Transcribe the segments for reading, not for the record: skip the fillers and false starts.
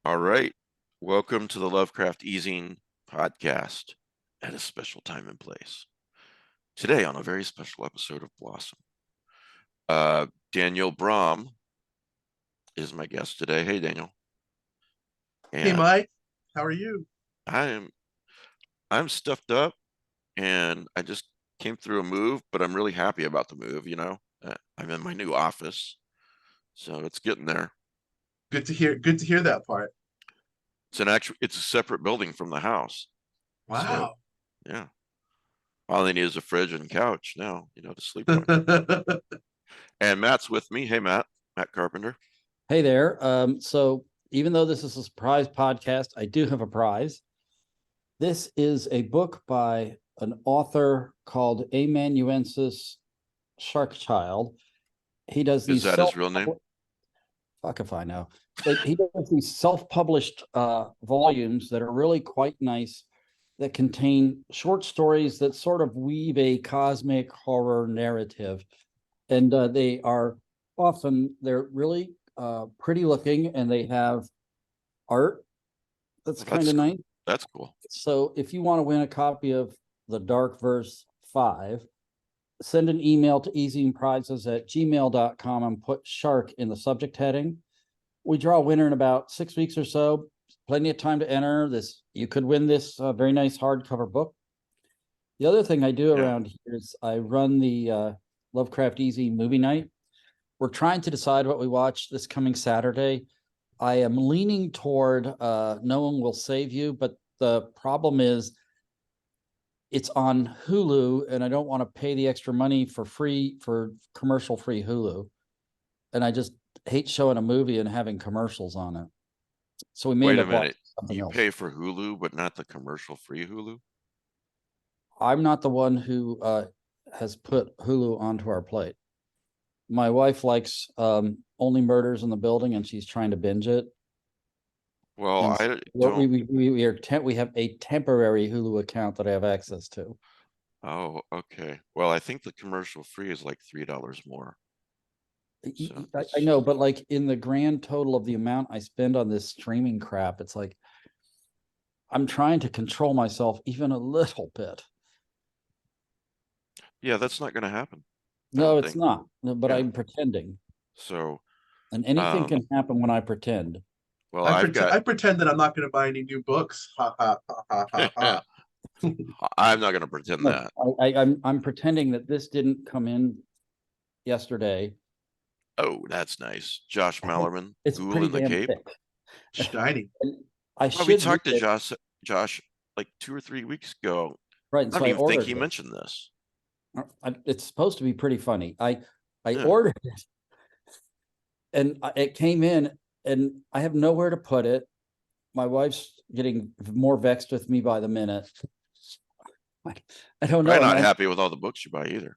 All right. Welcome to the Lovecraft Easing podcast at a special time and place. Today on a very special episode of Blossom. Daniel Braum is my guest today. Hey, Daniel. Hey, Mike. How are you? I'm stuffed up and I just came through a move, but I'm really happy about the move, I'm in my new office. So it's getting there. Good to hear. Good to hear that part. It's a separate building from the house. So Wow. yeah. All I need is a fridge and couch now, to sleep on. And Matt's with me. Hey, Matt Carpenter. Hey there. So even though this is a surprise podcast, I do have a prize. This is a book by an author called Amanuensis Sharkchild. He does these. Is that his real name? Fuck if I know. But he does these self-published volumes that are really quite nice, that contain short stories that sort of weave a cosmic horror narrative, and they're really pretty looking, and they have art that's kind of nice. That's cool. So if you want to win a copy of The Dark Verse 5, send an email to easingprizes@gmail.com and put shark in the subject heading. We draw a winner in about 6 weeks or so. Plenty of time to enter this. You could win this very nice hardcover book. The other thing I do around here is I run the Lovecraft Easy movie night. We're trying to decide what we watch this coming Saturday. I am leaning toward No One Will Save You, but the problem is it's on Hulu, and I don't want to pay the extra money for commercial-free Hulu. And I just hate showing a movie and having commercials on it. So we may Wait end a up minute. You else. pay for Hulu, but not the commercial-free Hulu? I'm not the one who has put Hulu onto our plate. My wife likes Only Murders in the Building, and she's trying to binge it. Well, I don't. We have a temporary Hulu account that I have access to. Oh, okay. Well, I think the commercial-free is like $3 more. So I know, but like in the grand total of the amount I spend on this streaming crap, it's like I'm trying to control myself even a little bit. Yeah, that's not going to happen. No, it's not. But yeah. I'm pretending. So, and anything can happen when I pretend. Well, I pretend that I'm not going to buy any new books. Ha ha ha ha ha ha. I'm not going to pretend that. I'm pretending that this didn't come in yesterday. Oh, that's nice. Josh Mallerman, it's Ghoul in the Cape. Shiny. We talked to Josh like 2 or 3 weeks ago. Right. I don't even think he mentioned this. It's supposed to be pretty funny. I ordered it, and it came in, and I have nowhere to put it. My wife's getting more vexed with me by the minute. I don't know. I'm not happy with all the books you buy either.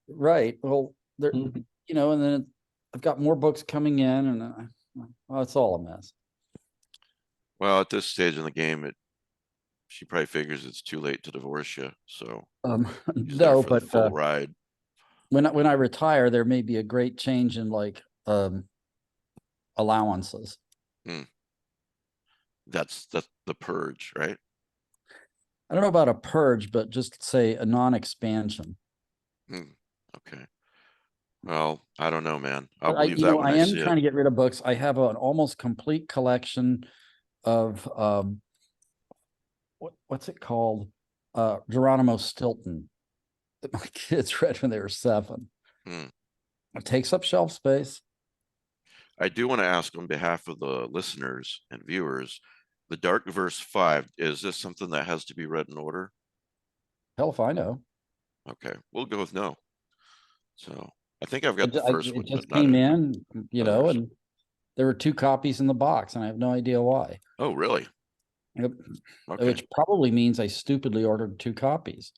Right. Well, they're, and then I've got more books coming in, and it's all a mess. Well, at this stage in the game, she probably figures it's too late to divorce you. So no, but full ride. When I retire, there may be a great change in like allowances. That's the Purge, right? I don't know about a purge, but just say a non-expansion. Okay. Well, I don't know, man. I'll believe that when I am trying to get rid of books. I have an almost complete collection of what's it called? Geronimo Stilton that my kids read when they were 7. It takes up shelf space. I do want to ask on behalf of the listeners and viewers, The Dark Verse 5, is this something that has to be read in order? Hell if I know. Okay, we'll go with no. So I think I've got the first one. It just came in, and there were 2 copies in the box, and I have no idea why. Oh, really? Yep. Okay. Which probably means I stupidly ordered 2 copies.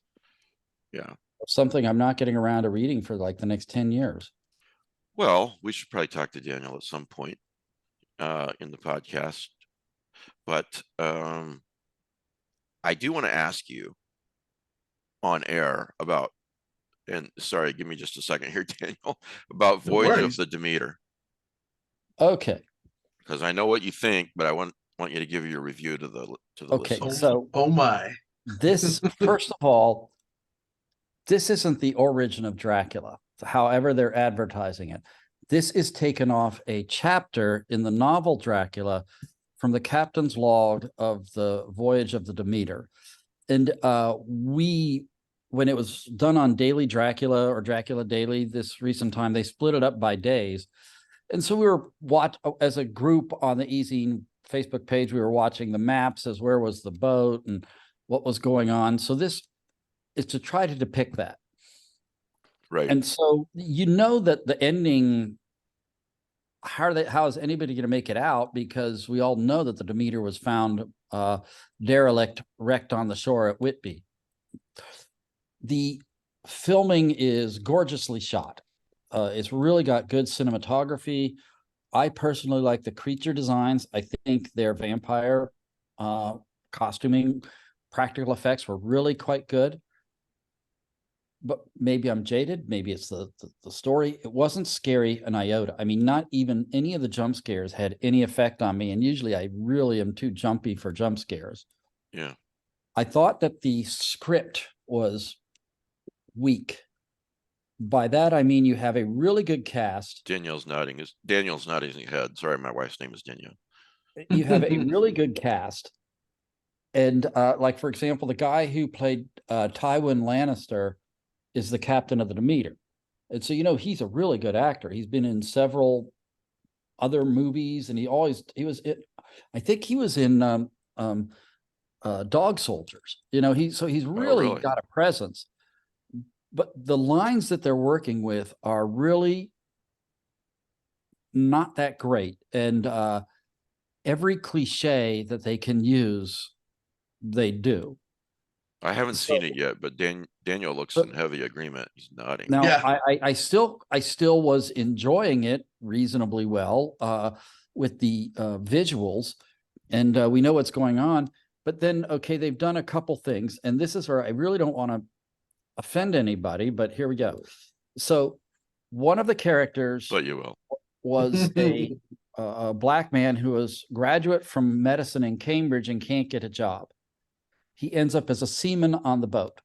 Yeah. Something I'm not getting around to reading for like the next 10 years. Well, we should probably talk to Daniel at some point in the podcast. But I do want to ask you on air about, and sorry, give me just a second here, Daniel, about Voyage of the Demeter. Okay. because I know what you think, but I want you to give your review to the Okay, listeners. so Oh my. this, first of all, this isn't the origin of Dracula, however they're advertising it. This is taken off a chapter in the novel Dracula from the captain's log of the Voyage of the Demeter. And when it was done on Daily Dracula or Dracula Daily this recent time, they split it up by days. And so we were as a group on the Easy Facebook page, we were watching the maps as where was the boat and what was going on. So this is to try to depict that. Right. And so that the ending, how is anybody going to make it out? Because we all know that the Demeter was found derelict, wrecked on the shore at Whitby. The filming is gorgeously shot. It's really got good cinematography. I personally like the creature designs. I think their vampire costuming, practical effects were really quite good. But maybe I'm jaded. Maybe it's the story. It wasn't scary an iota. I mean, not even any of the jump scares had any effect on me. And usually I really am too jumpy for jump scares. Yeah. I thought that the script was weak. By that, I mean, you have a really good cast. Daniel's nodding his head. Sorry, my wife's name is Danielle. You have a really good cast. And like, for example, the guy who played Tywin Lannister is the captain of the Demeter. And so, he's a really good actor. He's been in several other movies, and I think he was in Dog Soldiers. He's really got a presence. But the lines that they're working with are really not that great. And every cliche that they can use, they do. I haven't seen it yet, but Daniel looks in heavy agreement. He's nodding. Now, Yeah. I still was enjoying it reasonably well with the visuals, and we know what's going on. But then, okay, they've done a couple things, and this is where I really don't want to offend anybody, but here we go. So one of the characters But you will. was a black man who was graduate from medicine in Cambridge and can't get a job. He ends up as a seaman on the boat.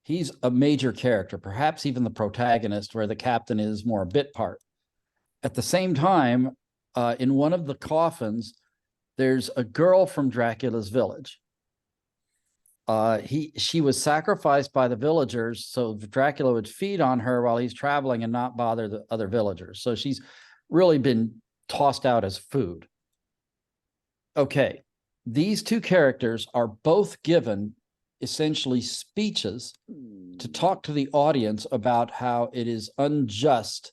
He's a major character, perhaps even the protagonist, where the captain is more a bit part. At the same time, in one of the coffins, there's a girl from Dracula's village. She was sacrificed by the villagers so Dracula would feed on her while he's traveling and not bother the other villagers. So she's really been tossed out as food. Okay, these two characters are both given essentially speeches to talk to the audience about how it is unjust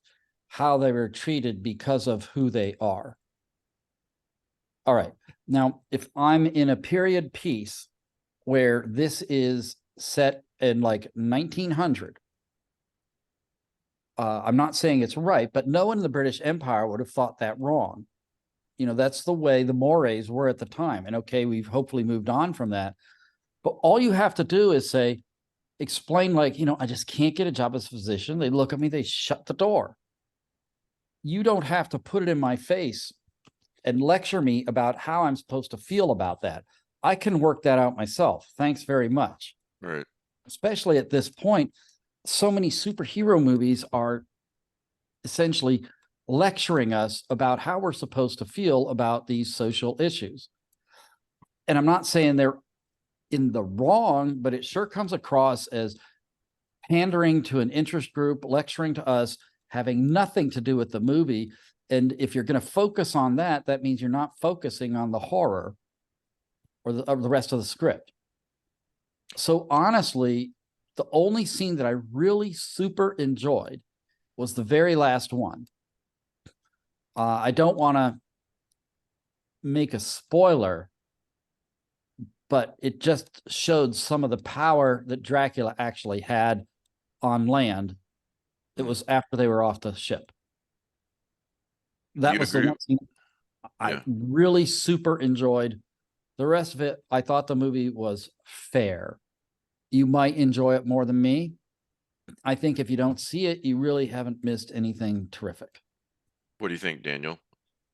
how they were treated because of who they are. All right, now if I'm in a period piece where this is set in like 1900. I'm not saying it's right, but no one in the British Empire would have thought that wrong. That's the way the mores were at the time. And okay, we've hopefully moved on from that. But all you have to do is explain like, I just can't get a job as a physician. They look at me, they shut the door. You don't have to put it in my face and lecture me about how I'm supposed to feel about that. I can work that out myself. Thanks very much. Right. Especially at this point, so many superhero movies are essentially lecturing us about how we're supposed to feel about these social issues. And I'm not saying they're in the wrong, but it sure comes across as pandering to an interest group, lecturing to us, having nothing to do with the movie. And if you're going to focus on that, that means you're not focusing on the horror or the rest of the script. So honestly, the only scene that I really super enjoyed was the very last one. I don't want to make a spoiler, but it just showed some of the power that Dracula actually had on land. It was after they were off the ship. That was the one scene I really super enjoyed. The rest of it, I thought the movie was fair. You might enjoy it more than me. I think if you don't see it, you really haven't missed anything terrific. What do you think, Daniel?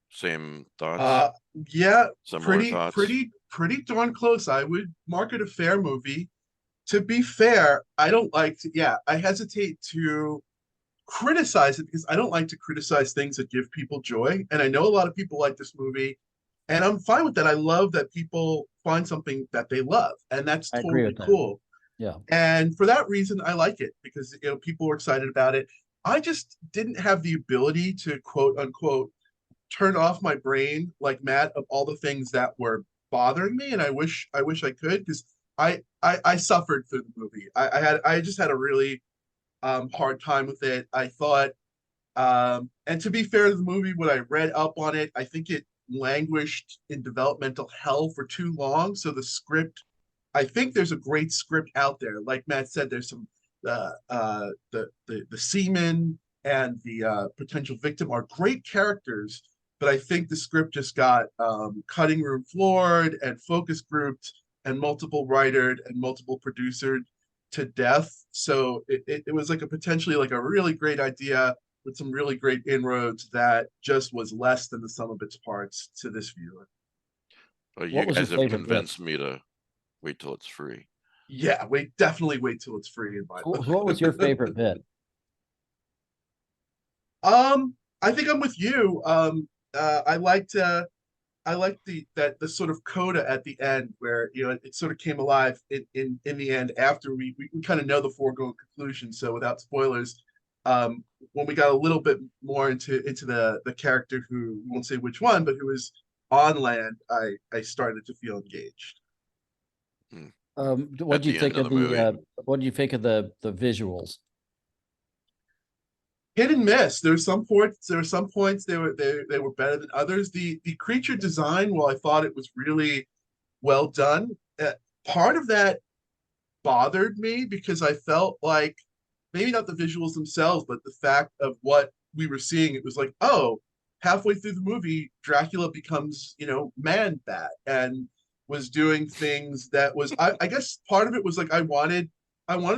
Same thoughts? Yeah, Similar thoughts? pretty darn close. I would mark it a fair movie. To be fair, I don't like to, yeah, I hesitate to criticize it because I don't like to criticize things that give people joy. And I know a lot of people like this movie, and I'm fine with that. I love that people find something that they love, and that's I agree totally with that. cool. Yeah. And for that reason, I like it because people were excited about it. I just didn't have the ability to quote unquote turn off my brain like Matt of all the things that were bothering me, and I wish I could because I suffered through the movie. I just had a really hard time with it. I thought, and to be fair to the movie, when I read up on it, I think it languished in developmental hell for too long. So the script, I think there's a great script out there. Like Matt said, there's some the seaman and the potential victim are great characters, but I think the script just got cutting room floored and focus grouped and multiple writered and multiple producered to death. So it was like a potentially like a really great idea with some really great inroads that just was less than the sum of its parts to this viewer. Well, you What was your guys have favorite bit? convinced me to wait till it's free. Yeah, definitely wait till it's free in my book. What was your favorite bit? I think I'm with you. I liked the sort of coda at the end where it sort of came alive in the end after we kind of know the foregone conclusion. So without spoilers, when we got a little bit more into the character who we won't say which one, but who is on land, I started to feel engaged. What At do you the think end of of the movie. what do you think of the visuals? Hit and miss. There were some points they were better than others. The creature design, while I thought it was really well done, part of that bothered me because I felt like maybe not the visuals themselves, but the fact of what we were seeing. It was like, oh, halfway through the movie, Dracula becomes, man bat and was doing things that was, I guess part of it was like I wanted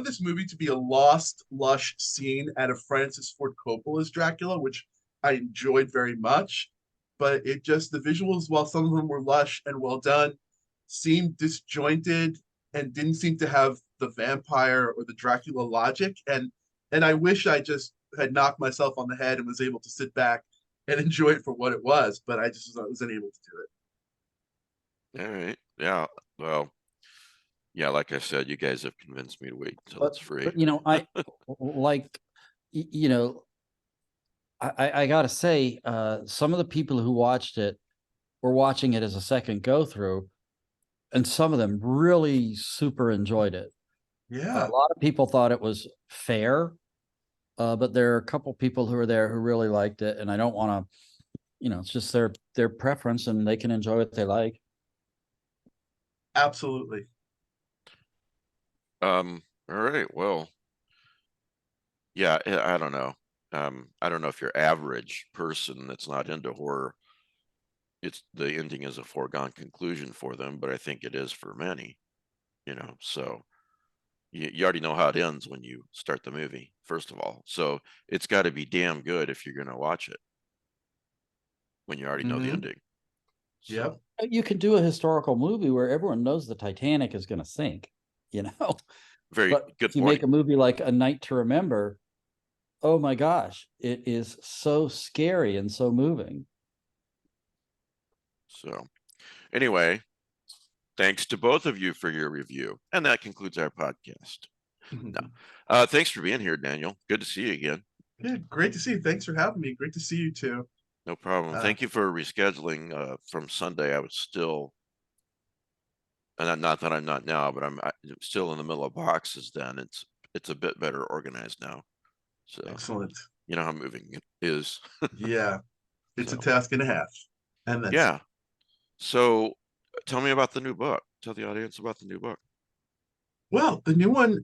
this movie to be a lost, lush scene out of Francis Ford Coppola's Dracula, which I enjoyed very much. But it just, the visuals, while some of them were lush and well done, seemed disjointed and didn't seem to have the vampire or the Dracula logic. And I wish I just had knocked myself on the head and was able to sit back and enjoy it for what it was, but I just wasn't able to do it. All right. Yeah. Well, yeah, like I said, you guys have convinced me to wait until it's free. But I like, I gotta say, some of the people who watched it were watching it as a second go through, and some of them really super enjoyed it. Yeah. A lot of people thought it was fair, but there are a couple people who are there who really liked it, and I don't want to, it's just their preference, and they can enjoy what they like. Absolutely. All right. Well, yeah, I don't know. I don't know if your average person that's not into horror, the ending is a foregone conclusion for them, but I think it is for many, so you already know how it ends when you start the movie, first of all. So it's got to be damn good if you're going to watch it when you already know the ending. Yep. You could do a historical movie where everyone knows the Titanic is going to sink, Very But good if you point. make a movie like A Night to Remember, oh my gosh, it is so scary and so moving. So anyway, thanks to both of you for your review. And that concludes our podcast. No. Thanks for being here, Daniel. Good to see you again. Yeah, great to see you. Thanks for having me. Great to see you too. No problem. Thank you for rescheduling from Sunday. I was still, and not that I'm not now, but I'm still in the middle of boxes then. It's a bit better organized now. So excellent. You know how moving it is. Yeah. It's a task and a half. And that's yeah. So tell me about the new book. Tell the audience about the new book. Well, the new one,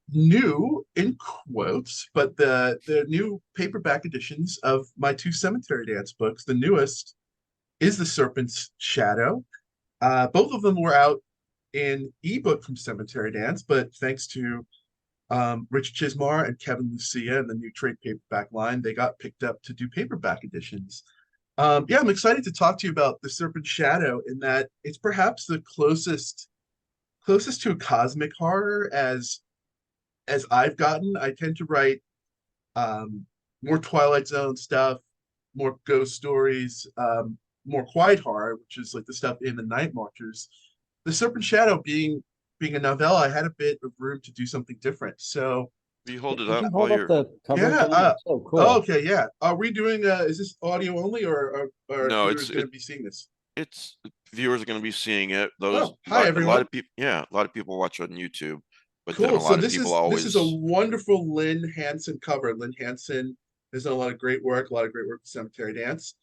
new in quotes, but the new paperback editions of my two Cemetery Dance books, the newest is The Serpent's Shadow. Both of them were out in ebook from Cemetery Dance, but thanks to Rich Chismar and Kevin Lucia and the new trade paperback line, they got picked up to do paperback editions. Yeah, I'm excited to talk to you about the Serpent Shadow in that it's perhaps the closest to a cosmic horror as I've gotten. I tend to write um, more Twilight Zone stuff, more ghost stories, more quiet horror, which is like the stuff in the Night Marchers. The Serpent Shadow being a novella, I had a bit of room to do something different. So Will you hold it Could up you while hold up you're? the cover yeah, again? It's so oh, cool. okay, yeah. Are we doing is this audio only or No, viewers gonna be seeing this? it's viewers are going to be seeing it. Those Oh, hi a lot everyone. of people, yeah, a lot of people watch on YouTube, but then Cool. a So lot of people this is a always. wonderful Lynn Hansen cover. Lynn Hansen has done a lot of great work, a lot of great work with Cemetery Dance.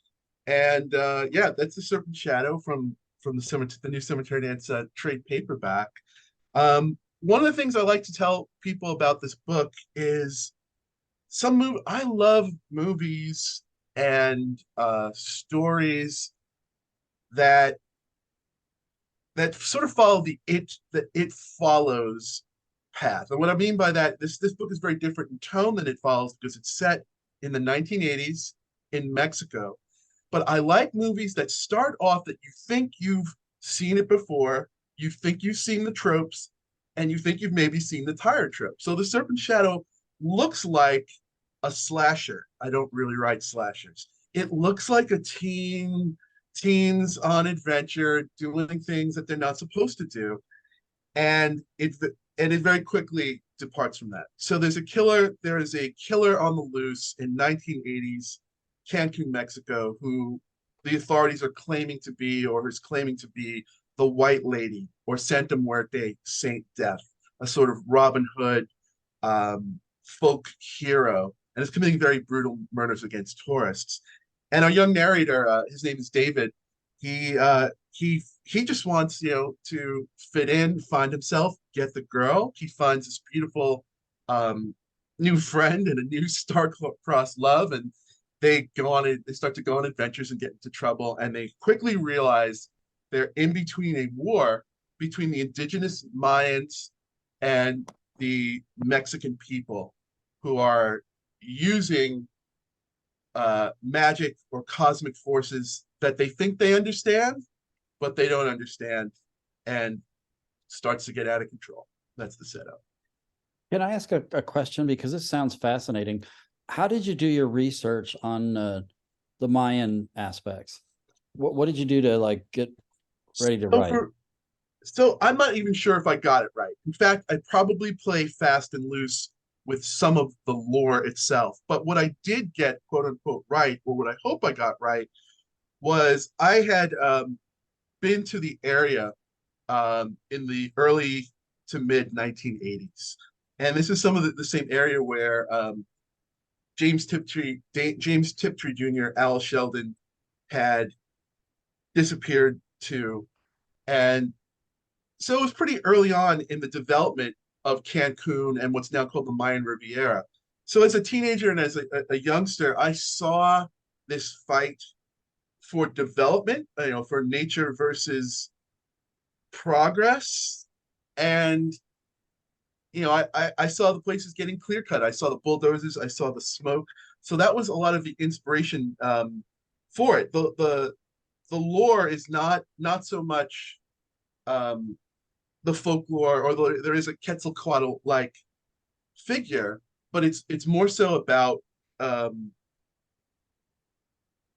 And yeah, that's the Serpent Shadow from the new Cemetery Dance trade paperback. One of the things I like to tell people about this book is I love movies and stories that sort of follow the it follows path. And what I mean by that, this book is very different in tone than it follows because it's set in the 1980s in Mexico. But I like movies that start off that you think you've seen it before, you think you've seen the tropes, and you think you've maybe seen the tire trope. So the Serpent Shadow looks like a slasher. I don't really write slashers. It looks like a teens on adventure doing things that they're not supposed to do, and it very quickly departs from that. So there is a killer on the loose in 1980s Cancun, Mexico, who the authorities are claiming to be, or is claiming to be, the White Lady, or Santa Muerte, Saint Death, a sort of Robin Hood folk hero, and is committing very brutal murders against tourists. And our young narrator, his name is David. He just wants to fit in, find himself, get the girl. He finds this beautiful new friend and a new star-crossed love, and they start to go on adventures and get into trouble, and they quickly realize they're in between a war between the indigenous Mayans and the Mexican people, who are using magic or cosmic forces that they think they understand, but they don't understand, and starts to get out of control. That's the setup. Can I ask a question? Because this sounds fascinating. How did you do your research on the Mayan aspects? What did you do to like get ready to So write? I'm not even sure if I got it right. In fact, I probably play fast and loose with some of the lore itself. But what I did get, quote unquote, right, or what I hope I got right, was I had been to the area in the early to mid 1980s. And this is some of the same area where James Tiptree Jr., Al Sheldon had disappeared to. And so it was pretty early on in the development of Cancun and what's now called the Mayan Riviera. So as a teenager and as a youngster, I saw this fight for development, for nature versus progress. And I saw the places getting clear cut. I saw the bulldozers. I saw the smoke. So that was a lot of the inspiration for it. The lore is not so much the folklore, or there is a Quetzalcoatl like figure, but it's more so about the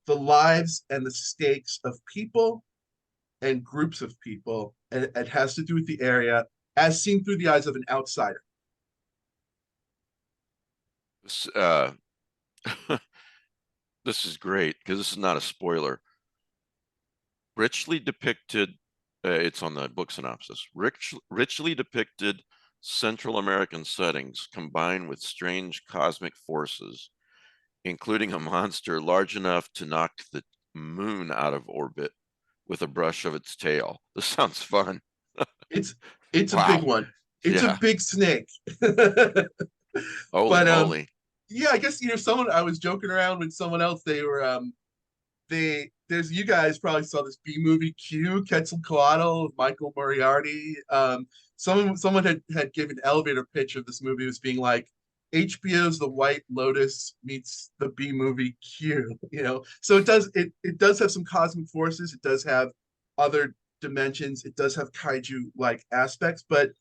lives and the stakes of people and groups of people, and it has to do with the area as seen through the eyes of an outsider. This, this is great because this is not a spoiler. Richly depicted, it's on the book synopsis. Richly depicted Central American settings combined with strange cosmic forces, including a monster large enough to knock the moon out of orbit with a brush of its tail. This sounds fun. It's a big Wow. one. It's a Yeah. big snake. Holy But moly. yeah, I guess someone, I was joking around with someone else. They were there's, you guys probably saw this B movie Q, Quetzalcoatl, Michael Moriarty. Someone had given an elevator pitch of this movie as being like HBO's The White Lotus meets the B movie Q, you know. So it does have some cosmic forces, it does have other dimensions, it does have kaiju like aspects, but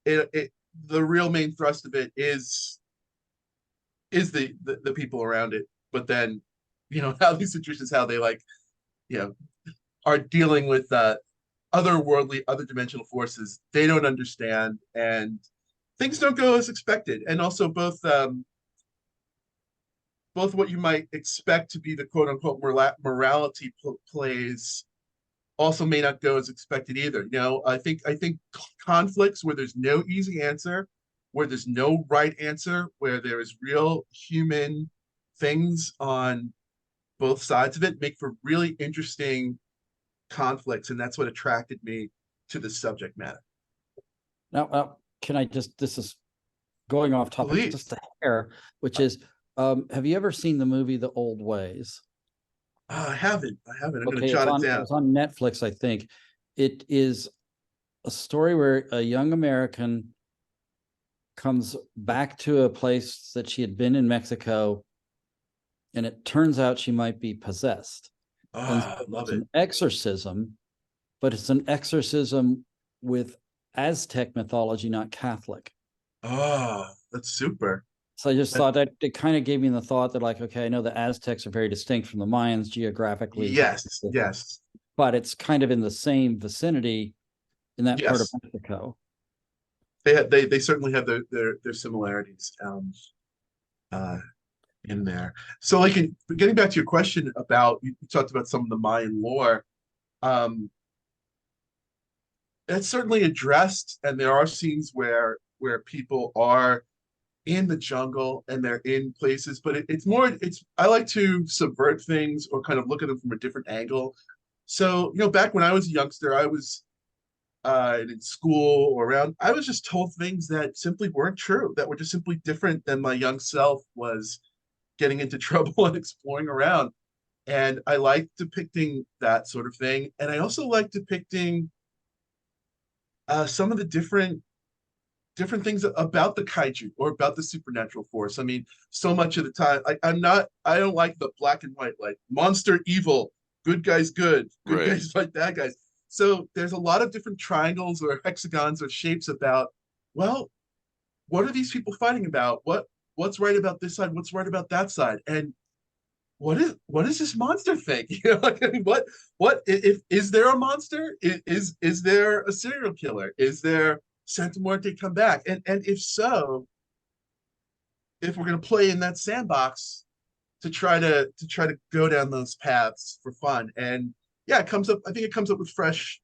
it the real main thrust of it is the people around it. But then, you know, how these situations, how they like, you know, are dealing with otherworldly, other dimensional forces they don't understand, and things don't go as expected. And also both what you might expect to be the quote unquote morality plays also may not go as expected either. You know, I think conflicts where there's no easy answer, where there's no right answer, where there is real human things on both sides of it, make for really interesting conflicts, and that's what attracted me to this subject matter. Now, can I just, this is going off topic Please. just a hair, which is, have you ever seen the movie The Old Ways? I haven't. I'm going to Okay, jot it down. it's on Netflix, I think. It is a story where a young American comes back to a place that she had been in Mexico, and it turns out she might be possessed. And I love it's it. an exorcism, but it's an exorcism with Aztec mythology, not Catholic. Oh, that's super. So I just thought that it kind of gave me the thought that, like, okay, I know the Aztecs are very distinct from the Mayans geographically. Yes, yes, but it's kind of in the same vicinity in that part of yes. Mexico. They certainly have their similarities uh, in there. So, like, getting back to your question about, you talked about some of the Mayan lore. That's certainly addressed, and there are scenes where people are in the jungle and they're in places, but it's more, I like to subvert things or kind of look at them from a different angle. So, you know, back when I was a youngster, I was in school or around, I was just told things that simply weren't true, that were just simply different than my young self was getting into trouble and exploring around. And I like depicting that sort of thing. And I also like depicting some of the different things about the kaiju or about the supernatural force. I mean, so much of the time, I don't like the black and white, like monster evil, good guys good Right. guys fight bad guys. So there's a lot of different triangles or hexagons or shapes about, well, what are these people fighting about? What's right about this side? What's right about that side? And what is this monster thing? You know, like, I mean, what if is there a monster? Is there a serial killer? Is there Santa Muerte come back? And if so, if we're gonna play in that sandbox to try to go down those paths for fun. And yeah, it comes up, I think it comes up with fresh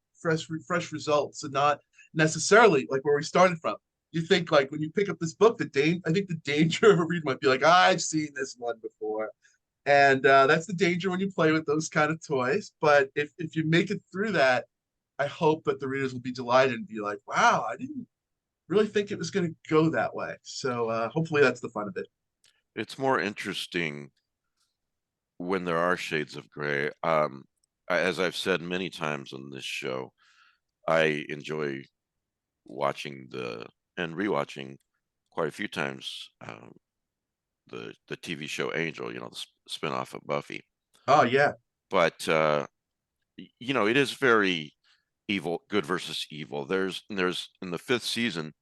results, and not necessarily like where we started from. You think, like, when you pick up this book, I think the danger of a read might be like, I've seen this one before. And that's the danger when you play with those kind of toys. But if you make it through that, I hope that the readers will be delighted and be like, wow, I didn't really think it was going to go that way. So hopefully that's the fun of it. It's more interesting when there are shades of gray. As I've said many times on this show, I enjoy watching and rewatching quite a few times the TV show Angel, you know, the spinoff of Buffy. Oh yeah. But you know, it is very evil, good versus evil. There's in the 5th season,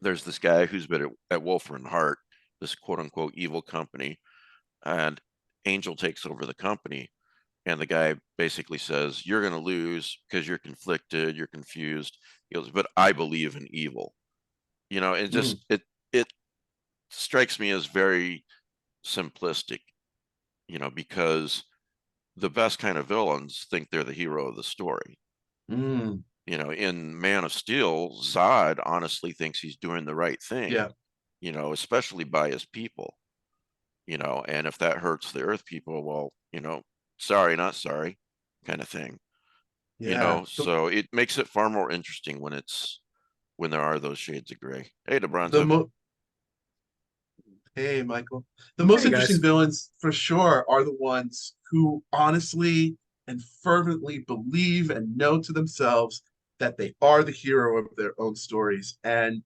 there's this guy who's been at Wolfram Hart, this quote unquote evil company, and Angel takes over the company. And the guy basically says, you're going to lose because you're conflicted, you're confused. He goes, but I believe in evil. You know, it just, it strikes me as very simplistic, you know, because the best kind of villains think they're the hero of the story. Mm. You know, in Man of Steel, Zod honestly thinks he's doing the right thing, Yeah. you know, especially by his people, you know, and if that hurts the Earth people, well, you know, sorry, not sorry, kind of thing. Yeah. You know, so it makes it far more interesting when there are those shades of gray. Hey, DeBronzo. Hey, Michael. The most interesting villains for sure are the ones who honestly and fervently believe and know to themselves that they are the hero of their own stories. And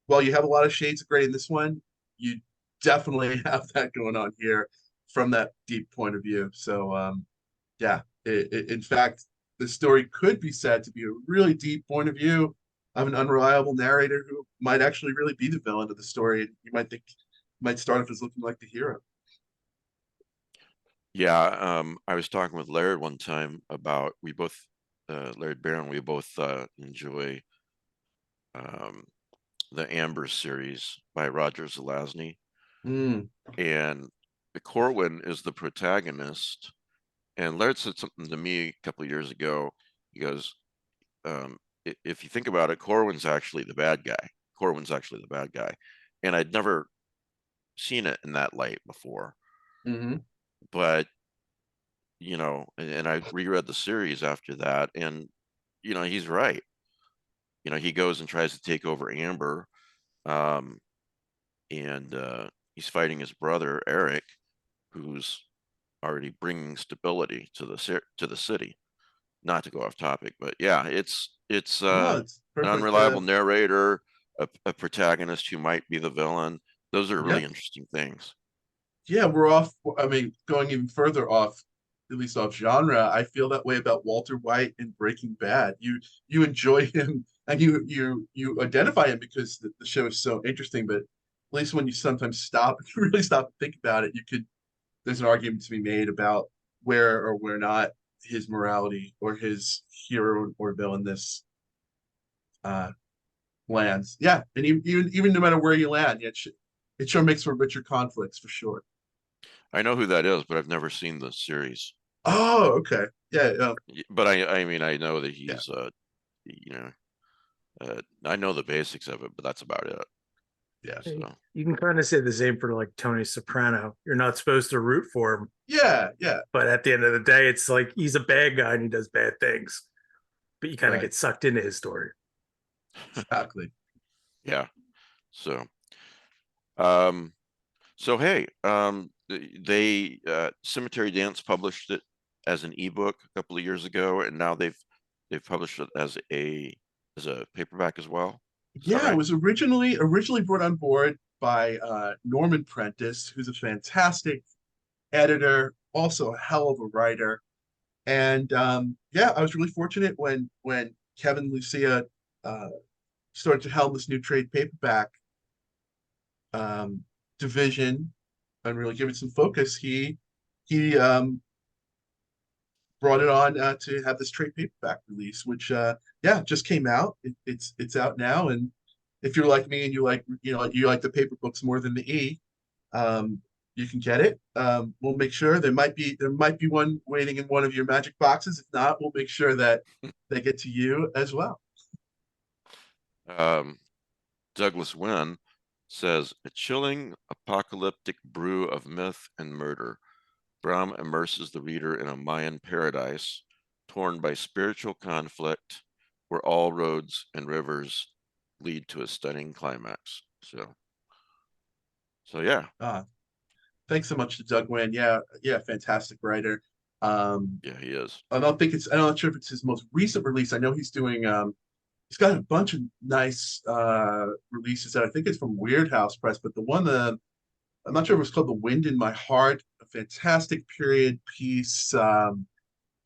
while you have a lot of shades of gray in this one, you definitely have that going on here from that deep point of view. So yeah, in fact, the story could be said to be a really deep point of view of an unreliable narrator who might actually really be the villain of the story. You might think might start off as looking like the hero. Yeah, I was talking with Laird one time about Laird Barron, we both enjoy the Amber series by Roger Zelazny, Mm. and Corwin is the protagonist. And Laird said something to me a couple of years ago. He goes, if you think about it, Corwin's actually the bad guy. Corwin's actually the bad guy. And I'd never seen it in that light before. Mm-hmm. But, you know, and I reread the series after that, and, you know, he's right. You know, he goes and tries to take over Amber, and he's fighting his brother, Eric, who's already bringing stability to the city. Not to go off topic, but yeah, it's No, it's an perfect. unreliable narrator, a protagonist who might be the villain. Those are really Yeah. interesting things. Yeah, we're off. I mean, going even further off, at least off genre, I feel that way about Walter White in Breaking Bad. You enjoy him and you identify him because the show is so interesting, but at least when you sometimes stop and you really stop and think about it, you could there's an argument to be made about where or where not his morality or his hero or villainess uh lands. Yeah, and even no matter where you land, it sure makes for richer conflicts for sure. I know who that is, but I've never seen the series. Oh, okay. Yeah, But I mean, I know that yeah, he's you know, I know the basics of it, but that's about it. yeah, So You can kind of say the same for like Tony Soprano. You're not supposed to root for him, yeah, yeah. but at the end of the day, it's like he's a bad guy and he does bad things. But you kind of Right. get sucked into his story. Exactly. yeah. So um so hey, they Cemetery Dance published it as an ebook a couple of years ago, and now they've published it as a paperback as well. Is that Yeah, it right? was originally brought on board by Norman Prentice, who's a fantastic editor, also a hell of a writer. And yeah, I was really fortunate when Kevin Lucia uh, started to helm this new trade paperback division and really give it some focus. He brought it on to have this trade paperback release, which yeah, just came out. It's out now, and if you're like me and you like the paper books more than the um, you can get it. We'll make sure there might be one waiting in one of your magic boxes. If not, we'll make sure that they get to you as well. Douglas Winn says, a chilling apocalyptic brew of myth and murder. Braum immerses the reader in a Mayan paradise torn by spiritual conflict where all roads and rivers lead to a stunning climax. So yeah. Thanks so much to Doug Winn. Yeah, fantastic writer. Yeah, he is. I'm not sure if it's his most recent release. I know he's doing he's got a bunch of nice releases that I think it's from Weird House Press, but the one that I'm not sure if it's called The Wind in My Heart, a fantastic period piece,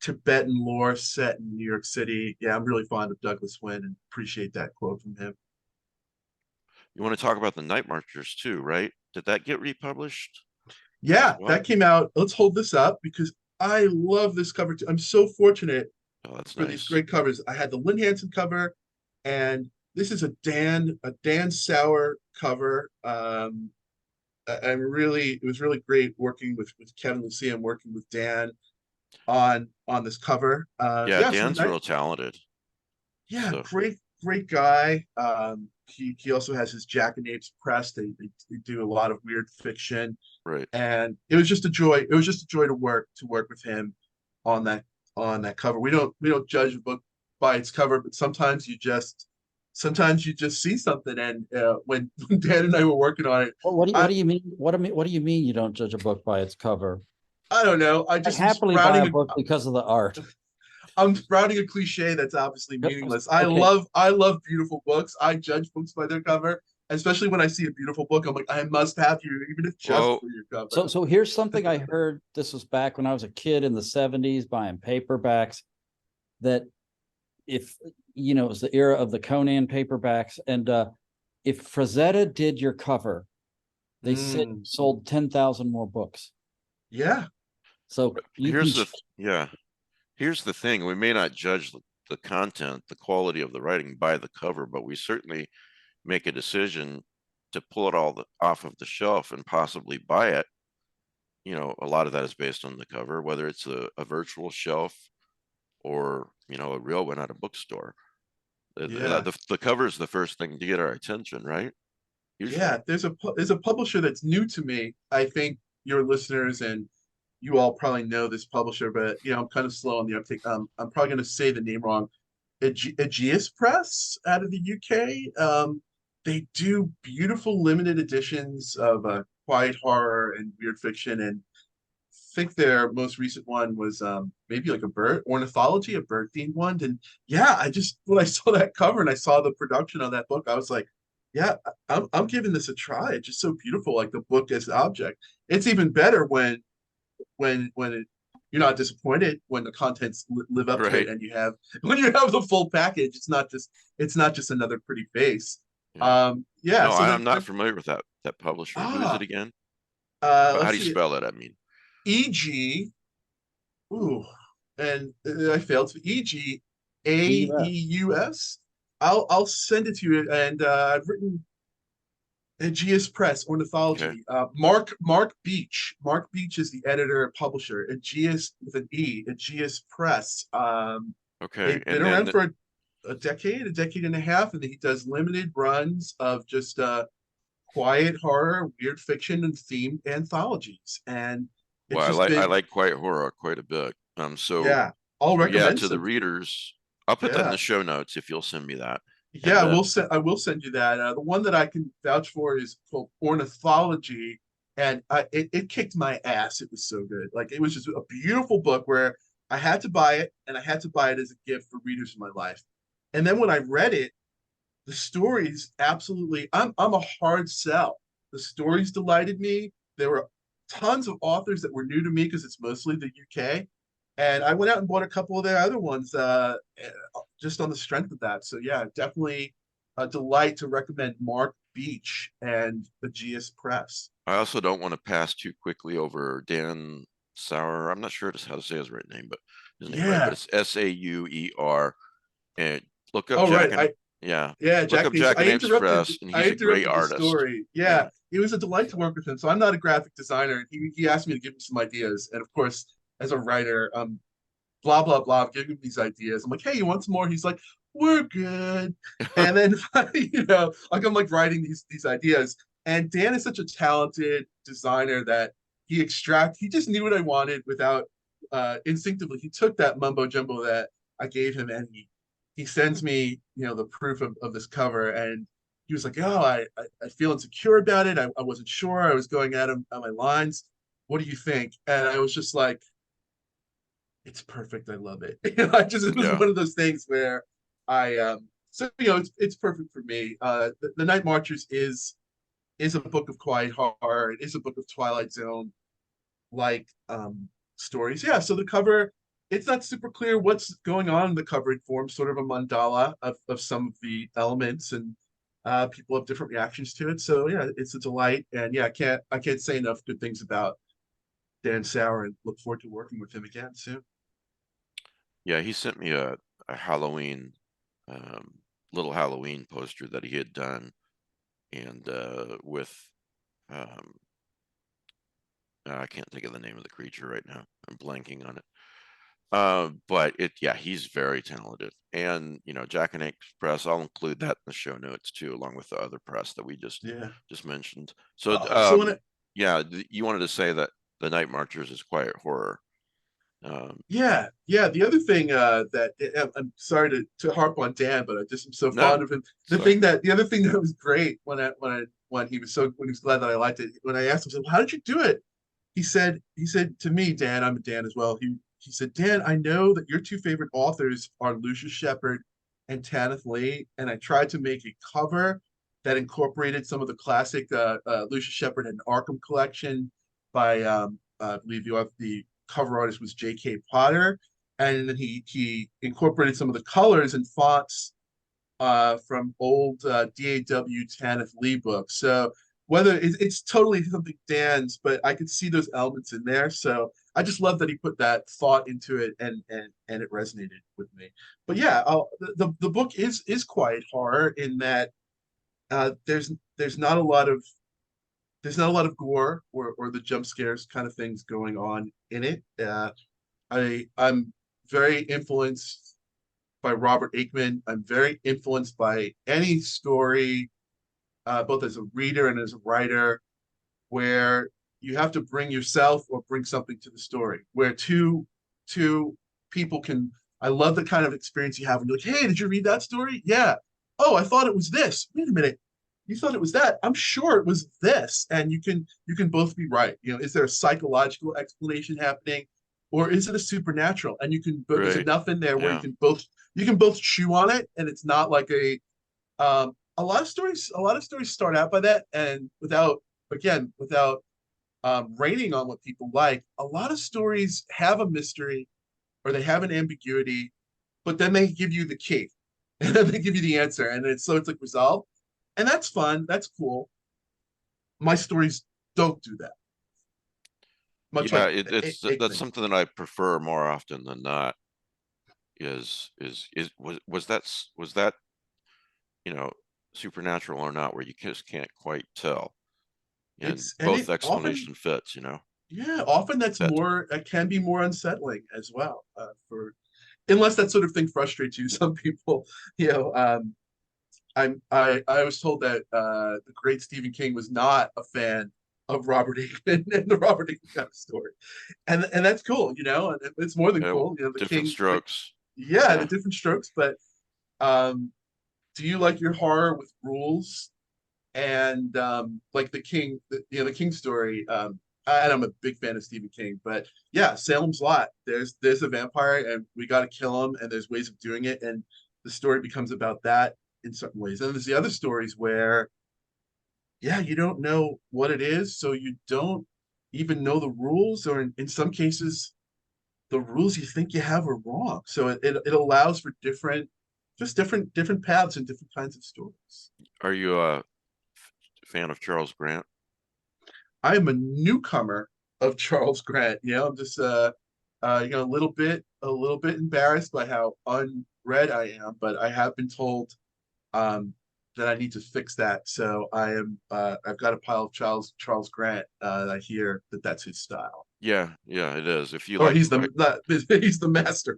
Tibetan lore set in New York City. Yeah, I'm really fond of Douglas Winn and appreciate that quote from him. You want to talk about the Night Marchers too, right? Did that get republished? Yeah, Well, that came out. Let's hold this up because I love this cover too. I'm so fortunate oh, that's for these nice. great covers. I had the Lynn Hansen cover, and this is a Dan Sauer cover. It was really great working with Kevin Lucia and working with Dan on this cover. Yeah, Yeah, so Dan's real talented. yeah, So great guy. He also has his Jack and Apes Press. They do a lot of weird fiction, right. and it was just a joy. It was just a joy to work with him on that cover. We don't judge a book by its cover, but sometimes you just see something. And when Dan and I were working on it, What do you mean? What do you mean you don't judge a book by its cover? I don't know. I I just happily buy a book because of the art. I'm sprouting a cliche that's obviously meaningless. I Okay. love beautiful books. I judge books by their cover. especially when I see a beautiful book, I'm like, I must have you, even if just Well, for your cover. So here's something I heard. This was back when I was a kid in the 70s buying paperbacks, that if you know, it was the era of the Conan paperbacks, and if Frazetta did your cover, they said Mm, sold 10,000 more books. yeah, So you can here's the yeah. Here's the thing: we may not judge the content, the quality of the writing by the cover, but we certainly make a decision to pull it all off of the shelf and possibly buy it. You know, a lot of that is based on the cover, whether it's a virtual shelf or, you know, a real one at a bookstore. yeah. The cover is the first thing to get our attention, right? Usually. Yeah, there's a publisher that's new to me. I think your listeners and you all probably know this publisher, but you know, I'm kind of slow on the uptake. I'm probably going to say the name wrong. Aegis Press out of the UK. They do beautiful limited editions of quiet horror and weird fiction, and I think their most recent one was maybe like a bird ornithology, a bird themed one. And yeah, I just when I saw that cover and I saw the production on that book, I was like, yeah, I'm giving this a try. It's just so beautiful, like the book as the object. It's even better when you're not disappointed when the contents live up to it, Right. and you have when you have the full package. It's not just another pretty face. Yeah. Yeah. No, So I'm not they're familiar with that publisher. Who is it again? How let's do you see, spell it? I mean, EG. Ooh, and I failed. So EG AEUS. I'll send it to you, and I've written Aegis Press okay, Ornithology. Mark Beach. Mark Beach is the editor and publisher. Aegis with an E. Aegis Press. okay, They've been and around then for a decade and a half, and he does limited runs of just quiet horror, weird fiction, and themed anthologies. And it's well, just I been, like quiet horror quite a bit. yeah, I'll Yeah, recommend to the some to you. readers, I'll put that in Yeah. the show notes if you'll send me that. Yeah, And I will send you that. The one that I can vouch for is called Ornithology, and it kicked my ass. It was so good. Like it was just a beautiful book where I had to buy it, and I had to buy it as a gift for readers in my life. And then when I read it, the stories absolutely. I'm a hard sell. The stories delighted me. There were tons of authors that were new to me because it's mostly the UK, and I went out and bought a couple of their other ones just on the strength of that. So yeah, definitely a delight to recommend Mark Beach and the GS Press. I also don't want to pass too quickly over Dan Sauer. I'm not sure just how to say his right name, but his name right, but Yeah. it's Sauer. And look up Oh right. Yeah, Yeah, look Jack up News. Jack and Aegis Press, and I he's a great interrupted the artist. story. Yeah, Yeah, it was a delight to work with him. So I'm not a graphic designer, and he asked me to give him some ideas. And of course, as a writer, blah blah blah, giving him these ideas. I'm like, hey, you want some more? He's like, we're good. And then like I'm like writing these ideas. And Dan is such a talented designer that he just knew what I wanted without instinctively. He took that mumbo jumbo that I gave him, and he sends me, the proof of this cover, and he was like, oh, I feel insecure about it. I wasn't sure. I was going at him on my lines. What do you think? And I was just like, it's perfect. I love it. It was yeah. one of those things where it's perfect for me. The Night Marchers is a book of quiet horror. It is a book of Twilight Zone like stories. Yeah. So the cover, it's not super clear what's going on in the cover. It forms sort of a mandala of some of the elements, and people have different reactions to it. So yeah, it's a delight. And yeah, I can't say enough good things about Dan Sauer, and look forward to working with him again soon. Yeah, he sent me a Halloween, um, little Halloween poster that he had done, and with um, I can't think of the name of the creature right now. I'm blanking on it. But yeah, he's very talented, and Jack and Aegis Press. I'll include that in the show notes too, along with the other press that we Yeah. just mentioned. So, So when yeah, you wanted to say that the Night Marchers is quiet horror. Yeah. The other thing that I'm sorry to harp on Dan, but I'm so fond No, of him. so The other thing that was great when he was glad that I liked it. When I asked him, "How did you do it?" He said to me, Dan, I'm a Dan as well. He said, Dan, I know that your two favorite authors are Lucius Shepard and Tanith Lee, and I tried to make a cover that incorporated some of the classic Lucius Shepard and Arkham collection by I believe the cover artist was J.K. Potter, and then he incorporated some of the colors and fonts from old DAW Tanith Lee books. So whether it's totally something Dan's, but I could see those elements in there. So I just love that he put that thought into it, and it resonated with me. But yeah, the book is quiet horror in that there's not a lot of gore or the jump scares kind of things going on in it. I'm very influenced by Robert Aikman. I'm very influenced by any story, both as a reader and as a writer, where you have to bring yourself or bring something to the story. Where two people can. I love the kind of experience you have when you're like, "Hey, did you read that story? Yeah. Oh, I thought it was this. Wait a minute. You thought it was that. I'm sure it was this." And you can both be right. You know, is there a psychological explanation happening, or is it a supernatural? And you can, but there's Right. enough in there where Yeah. you can both chew on it, and it's not like a lot of stories start out by that, and without raining on what people like, a lot of stories have a mystery or they have an ambiguity, but then they give you the key and then they give you the answer, and it's like resolved, and that's fun, that's cool. My stories don't do that, much Yeah, like that's Aikman. something that I prefer more often than not. Was that you know, supernatural or not, where you just can't quite tell, and And both it often, explanation fits, you know. yeah, often that's That more, it can be more unsettling as well, for unless that sort of thing frustrates you. Some people, you know, I was told that the great Stephen King was not a fan of Robert Aikman and the Robert Aikman kind of story, and that's cool, you know, and it's more than cool, you know, different strokes. yeah, the Yeah. different strokes. But um, do you like your horror with rules and like the King story? And I'm a big fan of Stephen King, but yeah, Salem's Lot. There's a vampire, and we got to kill him, and there's ways of doing it, and the story becomes about that in certain ways. And there's the other stories where, yeah, you don't know what it is, so you don't even know the rules, or in some cases, the rules you think you have are wrong. So it allows for different paths and different kinds of stories. Are you a fan of Charles Grant? I am a newcomer of Charles Grant. You know, I'm just you know, a little bit embarrassed by how unread I am, but I have been told that I need to fix that. So I've got a pile of Charles Grant. I hear that that's his style, Yeah, yeah, it is. If you or like he's he's the master.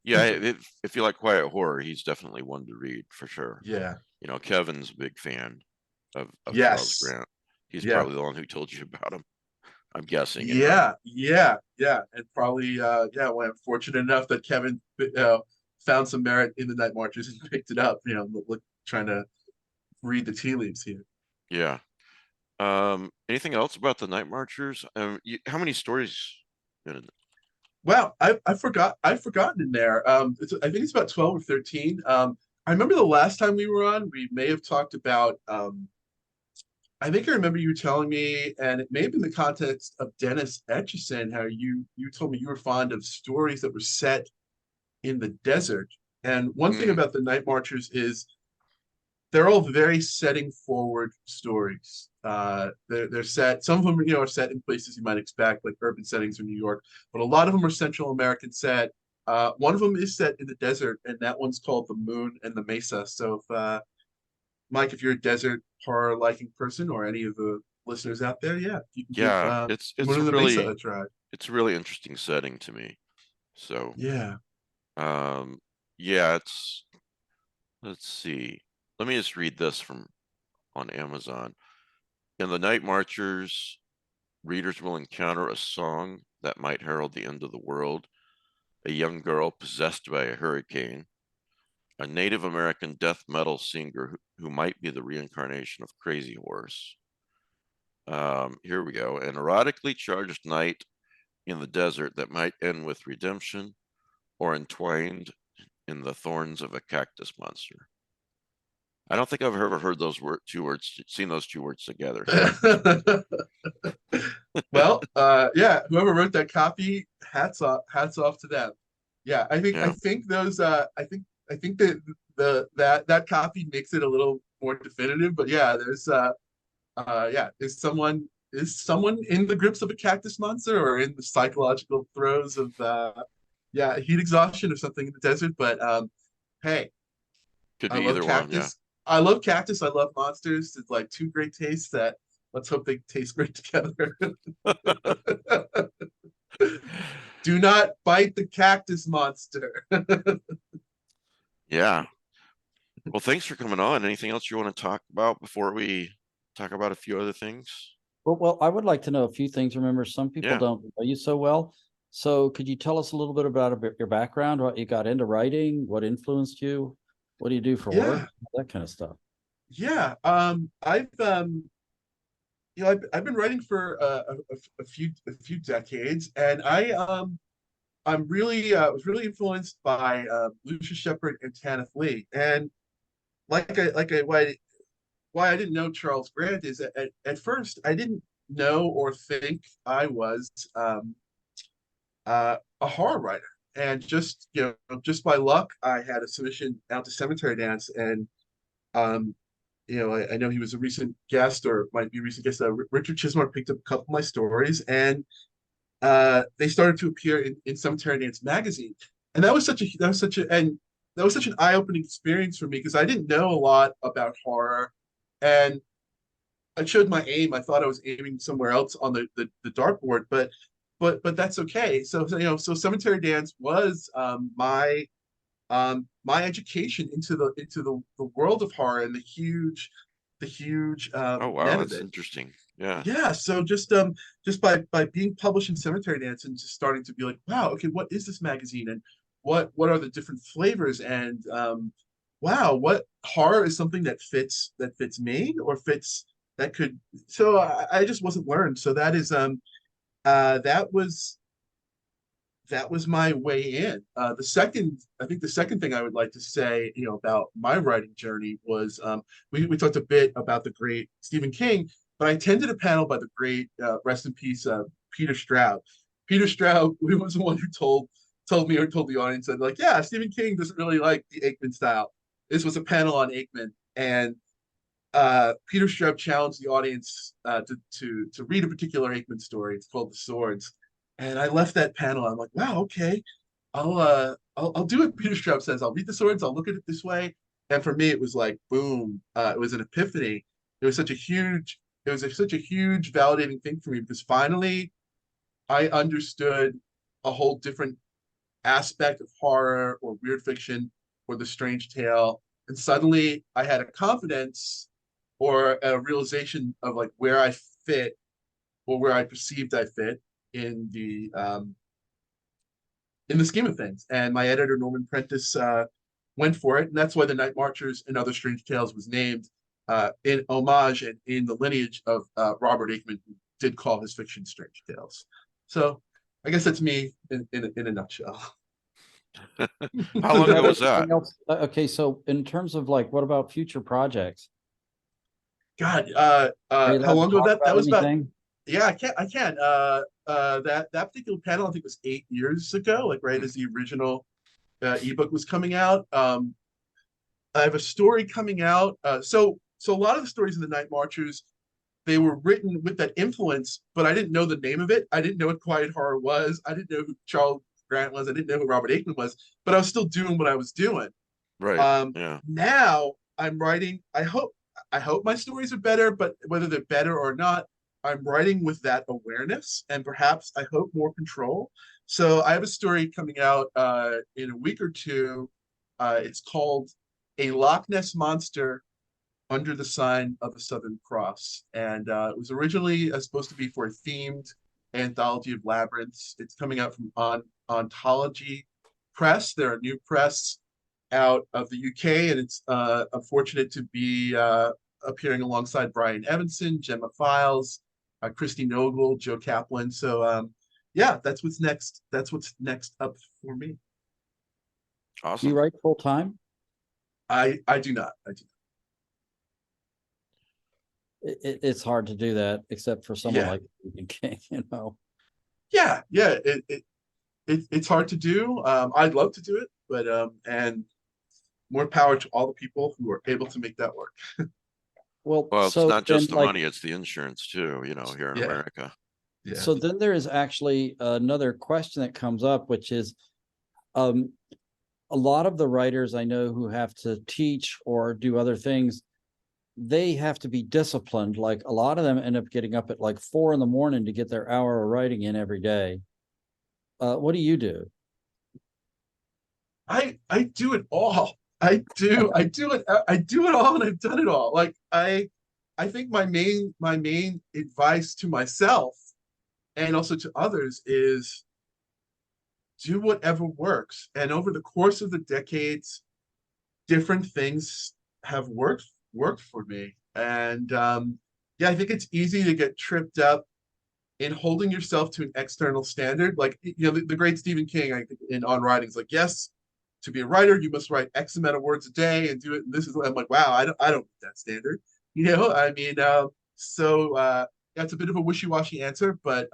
yeah, if you like quiet horror, he's definitely one to read for sure. Yeah. You know, Kevin's a big fan of Charles Yes. Grant. He's Yeah. probably the one who told you about him. I'm guessing, anyway. Yeah. And probably yeah, when I'm fortunate enough that Kevin found some merit in the Night Marchers and picked it up, you know, trying to read the tea leaves here. Yeah. Anything else about the Night Marchers? How many stories in it? Wow, I've forgotten in there. I think it's about 12 or 13. I remember the last time we were on, we may have talked about I think I remember you telling me, and it may have been the context of Dennis Etchison, how you told me you were fond of stories that were set in the desert. And one thing Mm, about the Night Marchers is they're all very setting forward stories. They're set. Some of them, you know, are set in places you might expect, like urban settings in New York, but a lot of them are Central American set. One of them is set in the desert, and that one's called The Moon and the Mesa. So, Mike, if you're a desert horror liking person, or any of the listeners out there, yeah, you can give yeah, Moon and the Mesa a try. it's a really interesting setting to me. So, Yeah. um, yeah, let's see. Let me just read this from on Amazon. In the Night Marchers, readers will encounter a song that might herald the end of the world, a young girl possessed by a hurricane, a Native American death metal singer who might be the reincarnation of Crazy Horse. Here we go. An erotically charged night in the desert that might end with redemption, or entwined in the thorns of a cactus monster. I don't think I've ever heard those two words, seen those two words together. Well, yeah, whoever wrote that copy, hats off to them. Yeah, I Yeah. think those I think that that copy makes it a little more definitive. But yeah, yeah, is someone in the grips of a cactus monster or in the psychological throes of yeah, heat exhaustion or something in the desert. But hey, Could I be love either one. Yeah. cactus. I love cactus. I love monsters. It's like two great tastes that let's hope they taste great together. Do not bite the cactus monster. Yeah. Well, thanks for coming on. Anything else you want to talk about before we talk about a few other things? Well, I would like to know a few things. Remember, some people Yeah. don't know you so well. So could you tell us a little bit about your background, what you got into writing, what influenced you? What do you do for Yeah. work? That kind of stuff. Yeah. I've you know, I've been writing for a few decades, and I'm really was really influenced by Lucius Shepard and Tanith Lee. And why I didn't know Charles Grant is at first I didn't know or think I was a horror writer. And just just by luck, I had a submission out to Cemetery Dance, and um, I know he was a recent guest or might be a recent guest. Richard Chismar picked up a couple of my stories, and they started to appear in Cemetery Dance magazine. And that was such an eye-opening experience for me because I didn't know a lot about horror, and I showed my aim. I thought I was aiming somewhere else on the dartboard, but that's okay. So Cemetery Dance was my education into the world of horror and the huge Oh, wow. net of That's it. interesting. Yeah. Yeah, so just by being published in Cemetery Dance and just starting to be like, wow, okay, what is this magazine, and what are the different flavors, and wow, what horror is something that fits me or fits that could. So I just wasn't learned. So that is that was my way in. I think the second thing I would like to say, about my writing journey was we talked a bit about the great Stephen King, but I attended a panel by the great rest in peace Peter Straub. Peter Straub was the one who told me or told the audience that, like, yeah, Stephen King doesn't really like the Aikman style. This was a panel on Aikman, and Peter Straub challenged the audience to read a particular Aikman story. It's called The Swords. And I left that panel. I'm like, wow, okay, I'll do what Peter Straub says. I'll read The Swords. I'll look at it this way. And for me, it was like, boom. It was an epiphany. Such a huge validating thing for me because finally I understood a whole different aspect of horror or weird fiction or the strange tale. And suddenly I had a confidence or a realization of like where I fit or where I perceived I fit in the scheme of things. And my editor Norman Prentice went for it, and that's why the Night Marchers and Other Strange Tales was named in homage and in the lineage of Robert Aikman, who did call his fiction Strange Tales. So I guess that's me in a nutshell. How long ago was that? Okay, so in terms of like, what about future projects? God, Are you how allowed long to ago talk that was about? anything? Yeah, I can. That particular panel, I think, was 8 years ago, like right as the original ebook was coming out. I have a story coming out. So a lot of the stories in the Night Marchers, they were written with that influence, but I didn't know the name of it. I didn't know what quiet horror was. I didn't know who Charles Grant was. I didn't know who Robert Aikman was, but I was still doing what I was doing. Right. Yeah. Now I'm writing. I hope my stories are better, but whether they're better or not, I'm writing with that awareness and perhaps I hope more control. So I have a story coming out in a week or two. It's called A Loch Ness Monster Under the Sign of the Southern Cross. And it was originally supposed to be for a themed anthology of labyrinths. It's coming out from Ontology Press. They're a new press out of the UK, and it's unfortunate to be appearing alongside Brian Evanson, Gemma Files, Christy Noble, Joe Kaplan. So yeah, that's what's next. That's what's next up for me. Do Awesome. you write full time? I do not. I do not. It's hard to do that, except for someone Yeah. like Stephen King, you know. Yeah, yeah. It's hard to do. I'd love to do it, but and more power to all the people who are able to make that work. Well, Well, it's so not then just the like money, it's the insurance too, you know, here in Yeah. America. Yeah. so then there is actually another question that comes up, which is um a lot of the writers I know who have to teach or do other things, they have to be disciplined. Like a lot of them end up getting up at like 4 a.m. to get their hour of writing in every day. What do you do? I do it all. I do it all, and I've done it all. Like I think my main advice to myself and also to others is do whatever works. And over the course of the decades, different things have worked for me. And yeah, I think it's easy to get tripped up in holding yourself to an external standard. Like, you know, the great Stephen King, I think, in On Writing is like, yes, to be a writer, you must write X amount of words a day and do it. And this is, I'm like, wow, I don't meet that standard. You know, I mean, that's a bit of a wishy-washy answer, but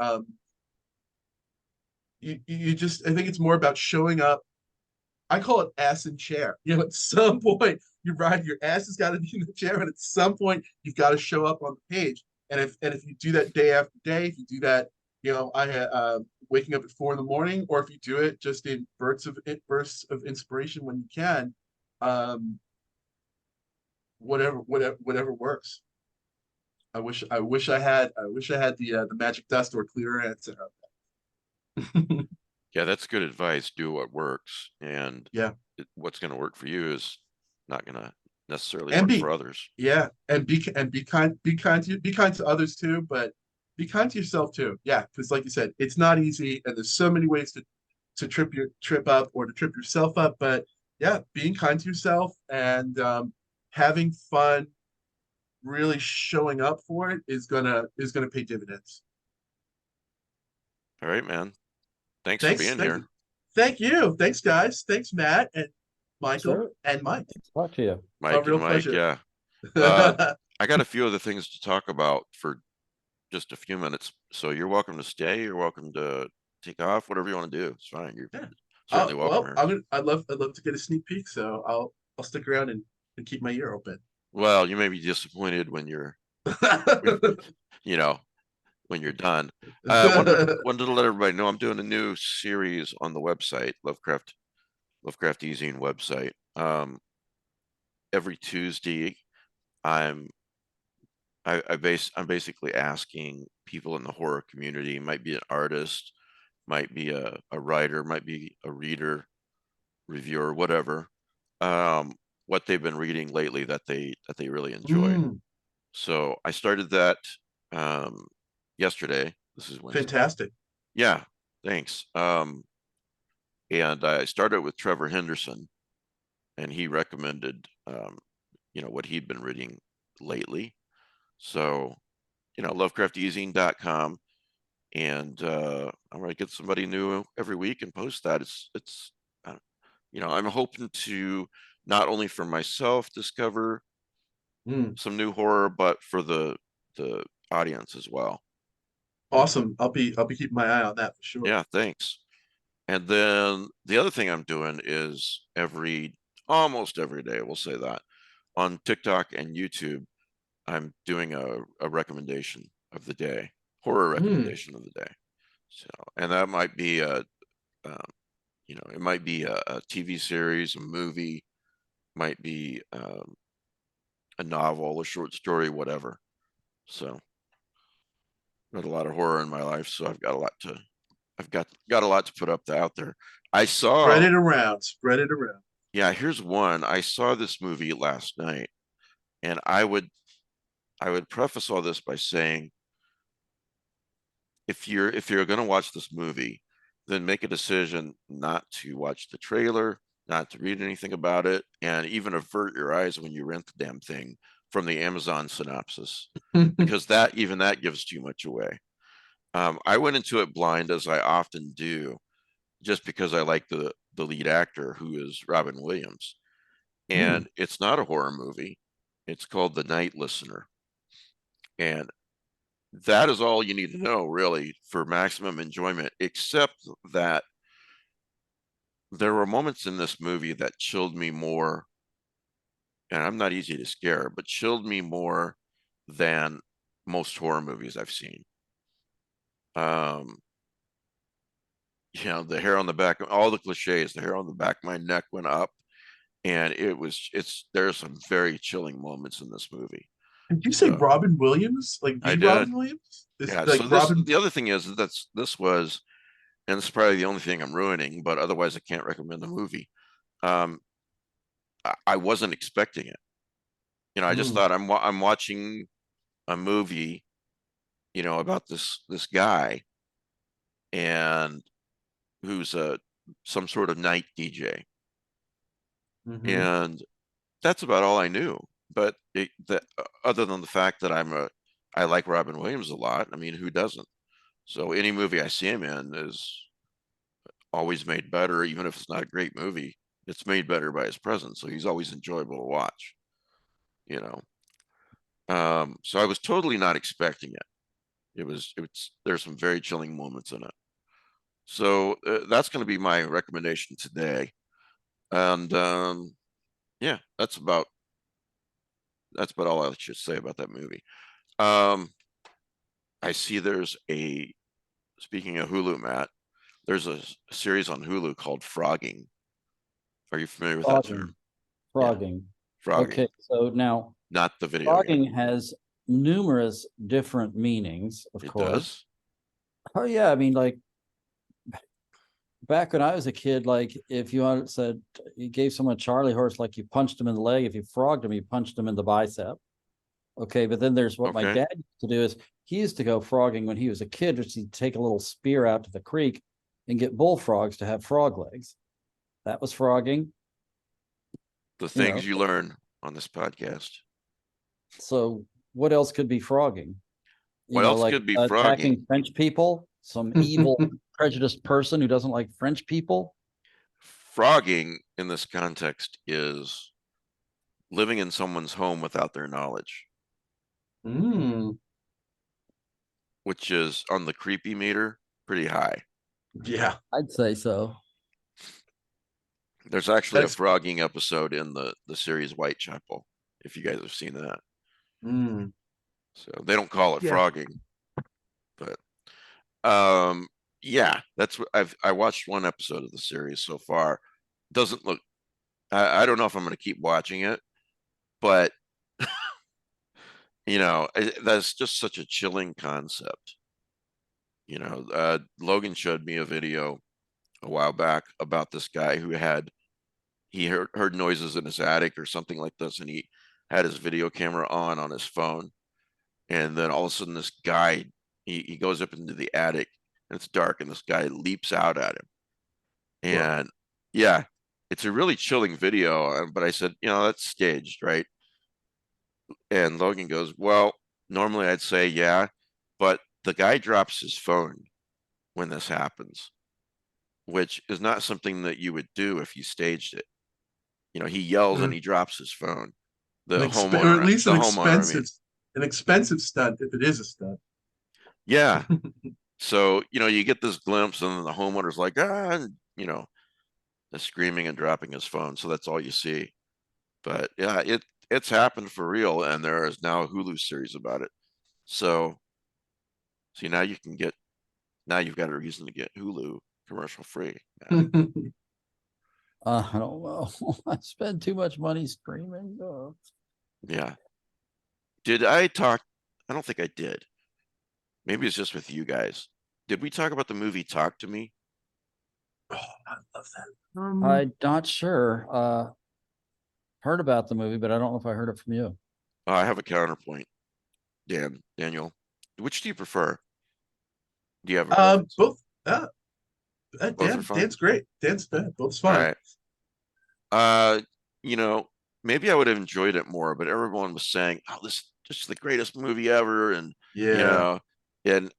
you just, I think it's more about showing up. I call it ass in chair. You know, at some point, your ass has got to be in the chair, and at some point, you've got to show up on the page. And if you do that day after day, if you do that, you know, I had waking up at 4 in the morning, or if you do it just in bursts of inspiration when you can, whatever works. I wish I had the magic dust or clearer answer out. Yeah, that's good advice. Do what works. And Yeah. what's going to work for you is not going to necessarily And work be for others. Yeah, and be kind to others too, but be kind to yourself too. Yeah, because like you said, it's not easy, and there's so many ways to trip up or to trip yourself up. But yeah, being kind to yourself and having fun, really showing up for it is gonna pay dividends. All right, man. Thanks for Thanks, being here. thank you, thanks guys, thanks Matt and Michael Sure. and Mike. Talk to you. It's a Mike real and Mike, pleasure. yeah. I got a few other things to talk about for just a few minutes. So you're welcome to stay. You're welcome to take off, whatever you want to do. It's fine. You're Yeah. certainly welcome Well, here. I'd love to get a sneak peek, so I'll stick around and keep my ear open. Well, you may be disappointed when you're, you know, when you're done. Wanted to let everybody know I'm doing a new series on the website, Lovecraft Easing website. Every Tuesday, I'm basically asking people in the horror community, might be an artist, might be a writer, might be a reader, reviewer, whatever, what they've been reading lately that they really enjoy. So I started that yesterday. This is Wednesday. Fantastic. Yeah, thanks. And I started with Trevor Henderson, and he recommended you know, what he'd been reading lately. So, you know, lovecrafteasing.com, and I'm gonna get somebody new every week and post that. It's you know, I'm hoping to not only for myself discover some new horror, but for the audience as well. Awesome. I'll be keeping my eye on that for sure. Yeah, thanks. And then the other thing I'm doing is almost every day, we'll say that, on TikTok and YouTube, I'm doing a recommendation of the day, horror recommendation of the day. So, and that might be you know, it might be a TV series, a movie, might be a novel, a short story, whatever. So, read a lot of horror in my life, so I've got a lot to put up out there. Spread it around. Spread it around. Yeah, here's one. I saw this movie last night, and I would preface all this by saying, if you're going to watch this movie, then make a decision not to watch the trailer, not to read anything about it, and even avert your eyes when you rent the damn thing from the Amazon synopsis, because that gives too much away. I went into it blind, as I often do, just because I like the lead actor, who is Robin Williams. And it's not a horror movie. It's called The Night Listener. And that is all you need to know, really, for maximum enjoyment, except that there were moments in this movie that chilled me more, and I'm not easy to scare, but chilled me more than most horror movies I've seen. You know, the hair on the back, all the cliches, the hair on the back of my neck went up, and there's some very chilling moments in this movie. Did you say So Robin Williams? Like I the did. Robin Williams? Is Yeah. like So Robin? the other thing is that this was, and it's probably the only thing I'm ruining, but otherwise I can't recommend the movie. I wasn't expecting it. You know, I just thought I'm watching a movie, you know, about this guy and who's some sort of night DJ. And that's about all I knew. But other than the fact that I like Robin Williams a lot. I mean, who doesn't? So any movie I see him in is always made better, even if it's not a great movie. It's made better by his presence. So he's always enjoyable to watch. You know. So I was totally not expecting it. There's some very chilling moments in it. So that's going to be my recommendation today. And yeah, that's about all I should say about that movie. I see speaking of Hulu, Matt, there's a series on Hulu called Frogging. Are you familiar with that term? Frogging. Frogging. Okay, so now Not the video frogging game. has numerous different meanings, of It course. does? Oh yeah, I mean, like back when I was a kid, like if said you gave someone a Charlie horse, like you punched him in the leg. If you frogged him, you punched him in the bicep. Okay, but then there's what my Okay. dad used to do is he used to go frogging when he was a kid, which he'd take a little spear out to the creek and get bullfrogs to have frog legs. That was frogging. The things you learn on this podcast. So what else could be frogging? What else could be attacking frogging? French people, some evil prejudiced person who doesn't like French people. Frogging in this context is living in someone's home without their knowledge, which is on the creepy meter pretty high. Yeah, I'd say so. There's actually a frogging episode in the series Whitechapel, if you guys have seen that. So they don't call it frogging, but yeah, that's what I watched one episode of the series so far. Doesn't look, I don't know if I'm going to keep watching it, but you know, that's just such a chilling concept. You know, Logan showed me a video a while back about this guy who he heard noises in his attic or something like this, and he had his video camera on his phone, and then all of a sudden this guy he goes up into the attic and it's dark, and this guy leaps out at him, and yeah, it's a really chilling video. But I said, you know, that's staged, right? And Logan goes, well, normally I'd say yeah, but the guy drops his phone when this happens, which is not something that you would do if you staged it. You know, he yells and he drops his phone. The homeowner, or at least the an homeowner, expensive, an expensive stunt if it is a stunt. Yeah. So, you know, you get this glimpse, and then the homeowner's like, and, you know, screaming and dropping his phone. So that's all you see. But yeah, it's happened for real, and there is now a Hulu series about it. So see, now you've got a reason to get Hulu commercial free. I don't know. I spend too much money streaming. Yeah. Did I talk? I don't think I did. Maybe it's just with you guys. Did we talk about the movie Talk to Me? Oh, I love that. I'm not sure. Heard about the movie, but I don't know if I heard it from you. I have a counterpoint. Daniel, which do you prefer? Do you have a preference? Both. Both are fine? Dan's great. Dan's bad. Both's fine. All right. You know, maybe I would have enjoyed it more, but everyone was saying, "Oh, this is just the greatest movie ever," and you know, and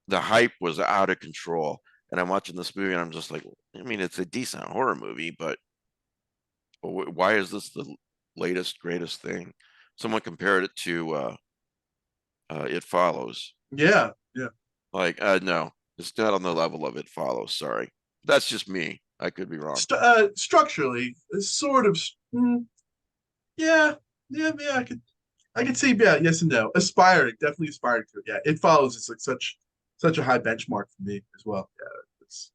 the hype was out of control. And I'm watching this movie, and I'm just like, I mean, it's a decent horror movie, but why is this the latest greatest thing? Someone compared it to It Follows. Yeah. Like, no, it's not on the level of It Follows. Sorry, that's just me. I could be wrong. Structurally, it's sort of. Yeah. I could see. Yeah. Yes and no. Aspiring, definitely aspiring to it. Yeah. It Follows. It's like such a high benchmark for me as well. Yeah. It's.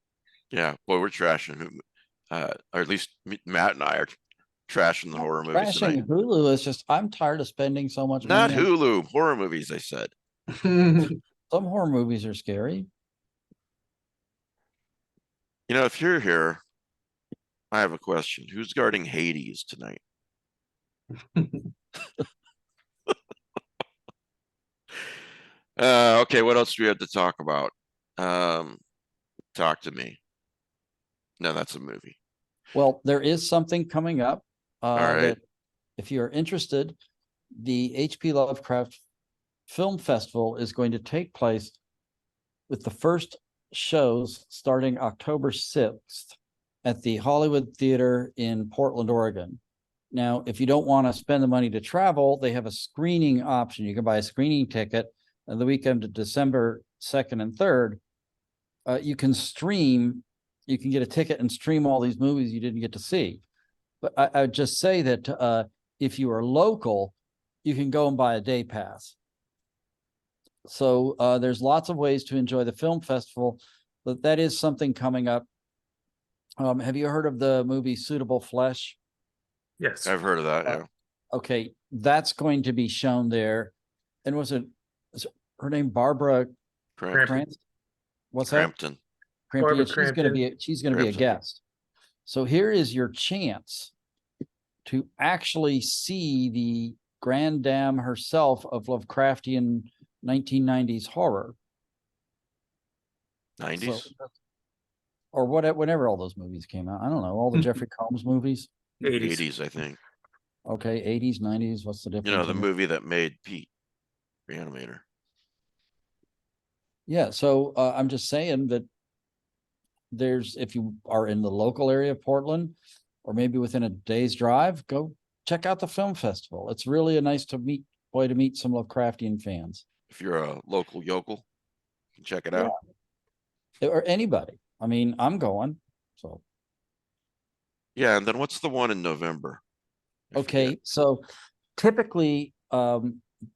Yeah, boy, we're trashing. Or at least Matt and I are trashing the horror movies tonight. Crashing Hulu is just, I'm tired of spending so much Not money. Hulu, horror movies, I said. Some horror movies are scary. You know, if you're here, I have a question. Who's guarding Hades tonight? Okay, what else do we have to talk about? Talk to me. No, that's a movie. Well, there is something coming up. right. That if you're interested, the H.P. Lovecraft Film Festival is going to take place with the first shows starting October 6th at the Hollywood Theater in Portland, Oregon. Now, if you don't want to spend the money to travel, they have a screening option. You can buy a screening ticket the weekend of December 2nd and 3rd. You can stream, you can get a ticket and stream all these movies you didn't get to see. But I would just say that if you are local, you can go and buy a day pass. So there's lots of ways to enjoy the film festival, but that is something coming up. Have you heard of the movie Suitable Flesh? Yes. I've heard of that. Yeah. Okay, that's going to be shown there. And was her name Barbara Crampton. Cranston? What's that? Crampton. Crampton. Barbara She's gonna be a Crampton. guest. So here is your chance to actually see the grand dame herself of Lovecraftian 1990s horror. 90s. So, or whenever all those movies came out. I don't know, all the Jeffrey Combs movies. 80s. 80s, I think. Okay, 80s, 90s. What's the difference? You know, the in it? movie that made Pete, Reanimator. Yeah, so I'm just saying that there's, if you are in the local area of Portland, or maybe within a day's drive, go check out the film festival. It's really a nice way to meet some Lovecraftian fans. If you're a local yokel, you can check it out. Or anybody. I mean, I'm going. So Yeah, and then what's the one in November? I okay, forget. so typically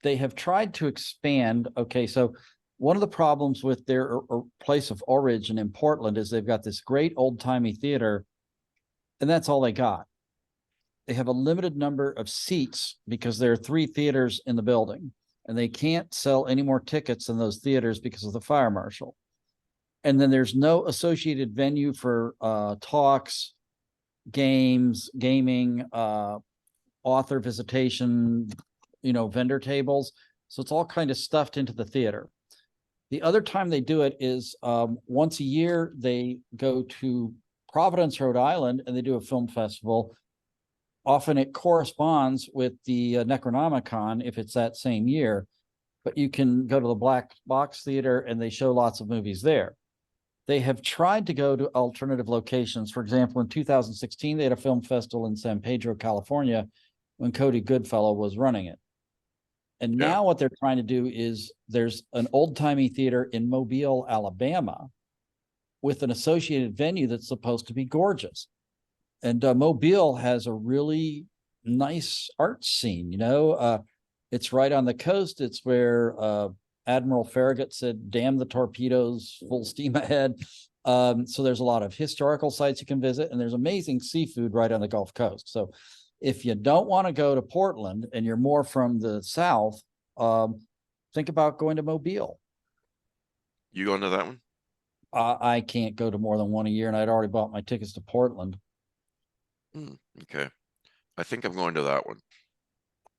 they have tried to expand. Okay, so one of the problems with their place of origin in Portland is they've got this great old-timey theater, and that's all they got. They have a limited number of seats because there are 3 theaters in the building, and they can't sell any more tickets in those theaters because of the fire marshal. And then there's no associated venue for talks, games, gaming, author visitation, vendor tables. So it's all kind of stuffed into the theater. The other time they do it is once a year, they go to Providence, Rhode Island, and they do a film festival. Often it corresponds with the Necronomicon if it's that same year, but you can go to the Black Box Theater and they show lots of movies there. They have tried to go to alternative locations. For example, in 2016, they had a film festival in San Pedro, California, when Cody Goodfellow was running it. And now what they're trying to do is there's an old-timey theater in Mobile, Alabama, with an associated venue that's supposed to be gorgeous. And Mobile has a really nice art scene, it's right on the coast. It's where Admiral Farragut said, damn the torpedoes, full steam ahead. So there's a lot of historical sites you can visit, and there's amazing seafood right on the Gulf Coast. So if you don't want to go to Portland and you're more from the South, think about going to Mobile. You going to that one? I can't go to more than one a year, and I'd already bought my tickets to Portland. Okay. I think I'm going to that one.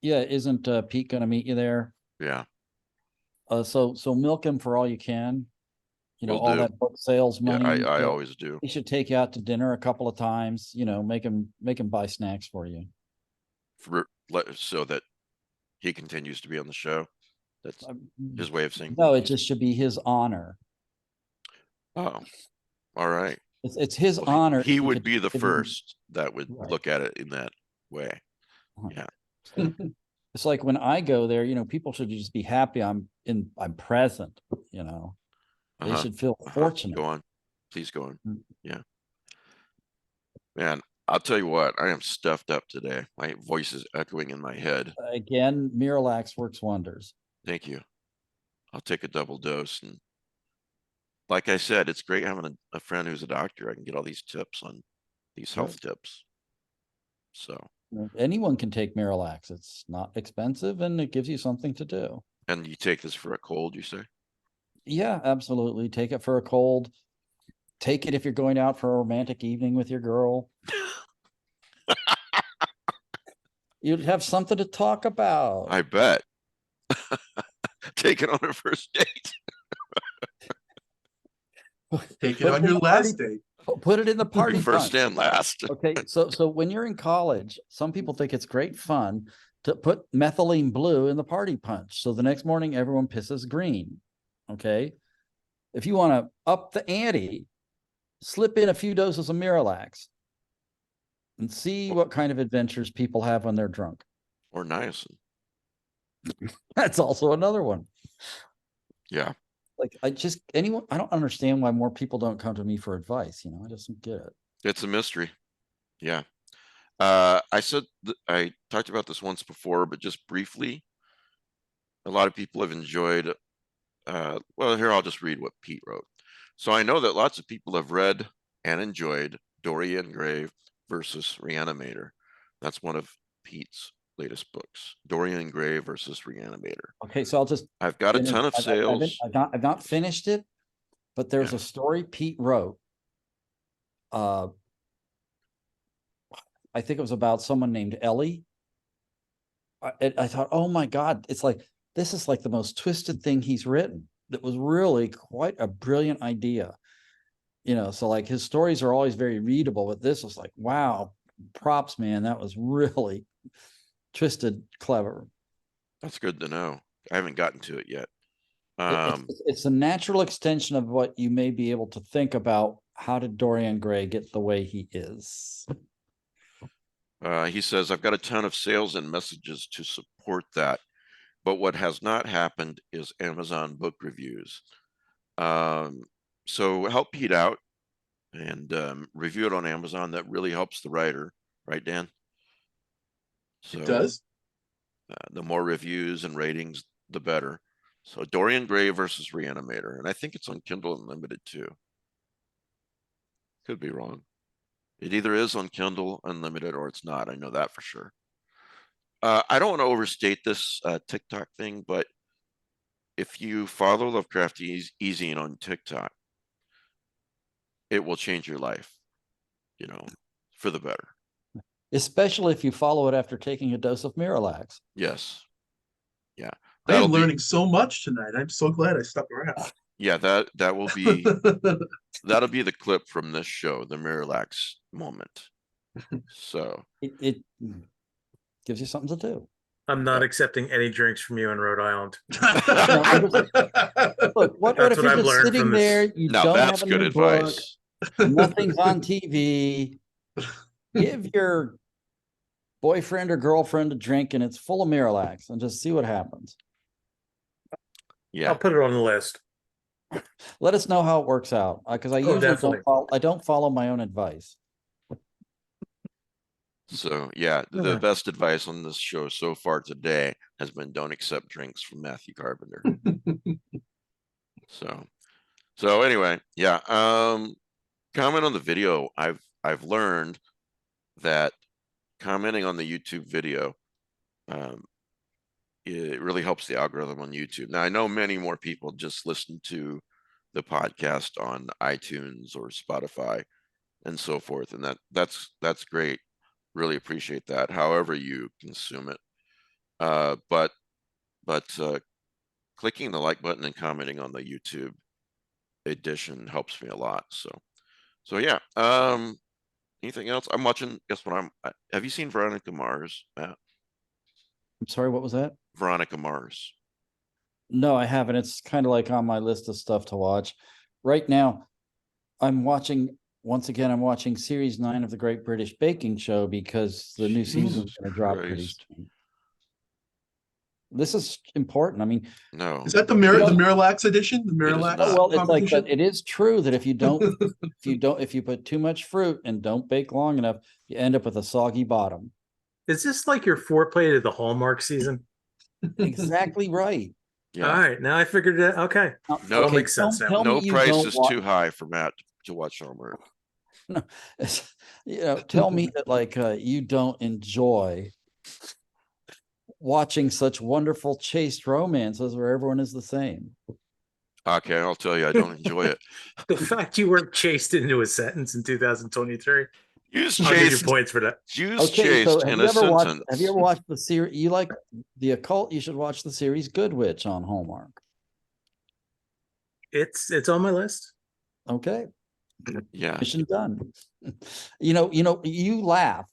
Yeah, isn't Pete going to meet you there? Yeah. So milk him for all you can. Will all do. that book sales money. Yeah, I always do. He should take you out to dinner a couple of times. Make him buy snacks for you. So that he continues to be on the show. That's his way of saying. No, it just should be his honor. Oh, all right. It's his honor. He would be the first that would Right. look at it in that way. Uh-huh. Yeah. It's like when I go there, people should just be happy I'm present, They Uh-huh. should feel Uh-huh. fortunate. Go on. Please go on. Mm. Yeah. Man, I'll tell you what, I am stuffed up today. My voice is echoing in my head. Again, Miralax works wonders. Thank you. I'll take a double dose. And like I said, it's great having a friend who's a doctor. I can get all these tips on these health tips. So, Anyone can take Miralax. It's not expensive and it gives you something to do. and you take this for a cold, you say? Yeah, absolutely. Take it for a cold. Take it if you're going out for a romantic evening with your girl. You'd have something to talk about. I bet. Take it on a first date. Take it on your last date. Put it in the party First punch. and last. Okay, so when you're in college, some people think it's great fun to put methylene blue in the party punch. So the next morning, everyone pisses green. Okay, if you want to up the ante, slip in a few doses of Miralax and see what kind of adventures people have when they're drunk. Or niacin. That's also another one. Yeah. Like I don't understand why more people don't come to me for advice. I just don't get it. It's a mystery. Yeah. I talked about this once before, but just briefly, a lot of people have enjoyed, well, here, I'll just read what Pete wrote. So I know that lots of people have read and enjoyed Dorian Gray versus Reanimator. That's one of Pete's latest books, Dorian Gray versus Reanimator. Okay, so I've got a ton of sales. I've not finished it, but there's a story Pete wrote. I think it was about someone named Ellie. I thought, oh my God, this is like the most twisted thing he's written. That was really quite a brilliant idea. So like his stories are always very readable, but this was like, wow, props, man. That was really twisted, clever. That's good to know. I haven't gotten to it yet. It's a natural extension of what you may be able to think about. How did Dorian Gray get the way he is? He says, I've got a ton of sales and messages to support that. But what has not happened is Amazon book reviews. So help Pete out and review it on Amazon. That really helps the writer. Right, Dan? So, it does. The more reviews and ratings, the better. So Dorian Gray versus Reanimator. And I think it's on Kindle Unlimited too. Could be wrong. It either is on Kindle Unlimited or it's not. I know that for sure. I don't want to overstate this TikTok thing, but if you follow Lovecraft Easy on TikTok, it will change your life, for the better. Especially if you follow it after taking a dose of Miralax. Yes. Yeah. I am learning so much tonight. I'm so glad I stuck around. Yeah, that will be that'll be the clip from this show, the Miralax moment. So it gives you something to do. I'm not accepting any drinks from you in Rhode Island. Look, what if you're just sitting there? You don't have a new book. Nothing's on TV. Give your boyfriend or girlfriend a drink, and it's full of Miralax, and just see what happens. Yeah, I'll put it on the list. Let us know how it works out, because I usually don't follow my own advice. So yeah, the best advice on this show so far today has been don't accept drinks from Matthew Carpenter. So anyway, yeah. Comment on the video. I've learned that commenting on the YouTube video, it really helps the algorithm on YouTube. Now I know many more people just listen to the podcast on iTunes or Spotify and so forth, and that's great. Really appreciate that. However you consume it, but clicking the like button and commenting on the YouTube edition helps me a lot. So yeah. Anything else? I'm watching. Guess what? Have you seen Veronica Mars, Matt? I'm sorry, what was that? Veronica Mars. No, I haven't. It's kind of like on my list of stuff to watch. Right now, I'm watching series 9 of the Great British Baking Show because the new season's going to drop pretty soon. This is important. I mean, No. Is that the Miralax edition? The Miralax not. well, it's like, competition? but it is true that if you put too much fruit and don't bake long enough, you end up with a soggy bottom. Is this like your foreplay to the Hallmark season? Exactly right. Yeah. All right, now I figured it. Okay, No, all makes sense now. tell me no you price don't is watch- too high for Matt to watch Hallmark. No, tell me that like you don't enjoy watching such wonderful chaste romances where everyone is the same. Okay, I'll tell you, I don't enjoy it. The fact you weren't chased into a sentence in 2023, Use I'll give you chaste. points for that. Use Okay, chaste so in a sentence. have you ever watched the series? You like the occult? You should watch the series Good Witch on Hallmark. It's on my list. Okay, Yeah, mission done. You laugh,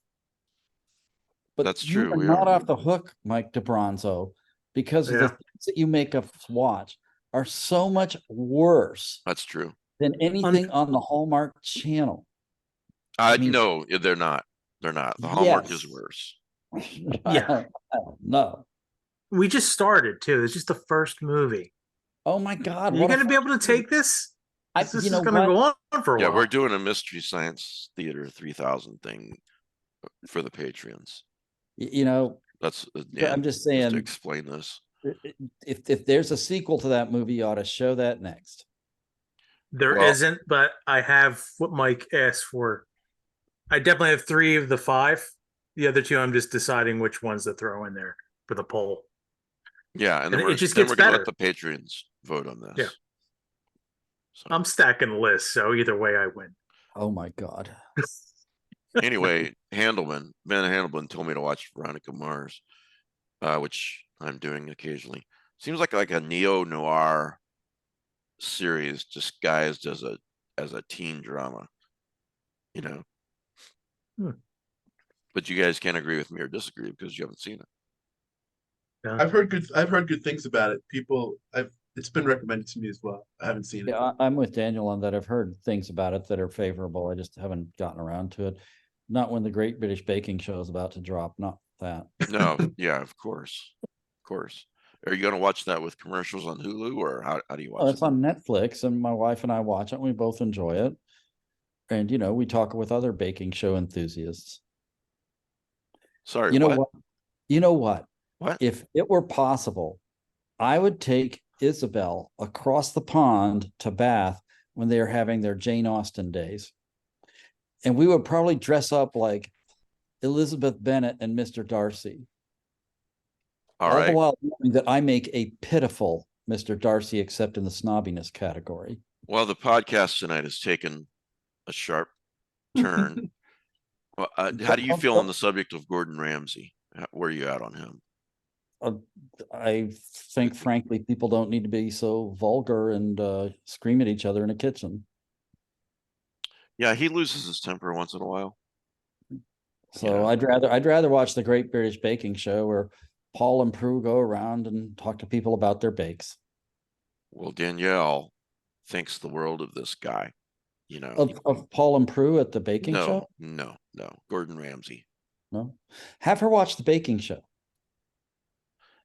but That's you true, are we not are. off the hook, Mike DeBronzo, because the Yeah. things that you make us watch are so much worse that's true. than anything on the Hallmark channel. I mean- No, they're not. They're not. The Hallmark is Yes. worse. Yeah. No. We just started too. It's just the first movie. Oh my God! Are you what a going to be able to take this? This is going to go on for a Yeah, while. we're doing a Mystery Science Theater 3000 thing for the Patreons. So That's I'm just to saying, explain this. if there's a sequel to that movie, you ought to show that next. There Well- not but I have what Mike asked for. I definitely have 3 of the 5. The other 2, I'm just deciding which ones to throw in there for the poll. Yeah, and then And we're, it just then gets we're gonna better. let the Patreons vote on this. Yeah. So I'm stacking the list, so either way I win. Oh my God! anyway, Ben Handelman told me to watch Veronica Mars, which I'm doing occasionally. Seems like a neo-noir series disguised as a teen drama. But you guys can't agree with me or disagree because you haven't seen it. Yeah. I've heard good things about it. It's been recommended to me as well. I haven't seen it. Yeah, I'm with Daniel on that. I've heard things about it that are favorable. I just haven't gotten around to it. Not when the Great British Baking Show is about to drop. Not that. No, yeah, of course. Are you going to watch that with commercials on Hulu, or how do you watch Oh, it? it's on Netflix, and my wife and I watch it. And we both enjoy it, and we talk with other baking show enthusiasts. Sorry, You know what? what? You know what? What? If it were possible, I would take Isabel across the pond to Bath when they are having their Jane Austen days. And we would probably dress up like Elizabeth Bennet and Mr. Darcy. All All the right. while knowing that I make a pitiful Mr. Darcy, except in the snobbiness category. Well, the podcast tonight has taken a sharp turn. Well, how do you feel on the subject of Gordon Ramsay? Where are you at on him? I think, frankly, people don't need to be so vulgar and scream at each other in a kitchen. Yeah, he loses his temper once in a while. So Yeah. I'd rather watch the Great British Baking Show where Paul and Prue go around and talk to people about their bakes. Well, Danielle thinks the world of this guy. Of Paul and Prue at the baking show? No. Gordon Ramsay. No. Have her watch the baking show.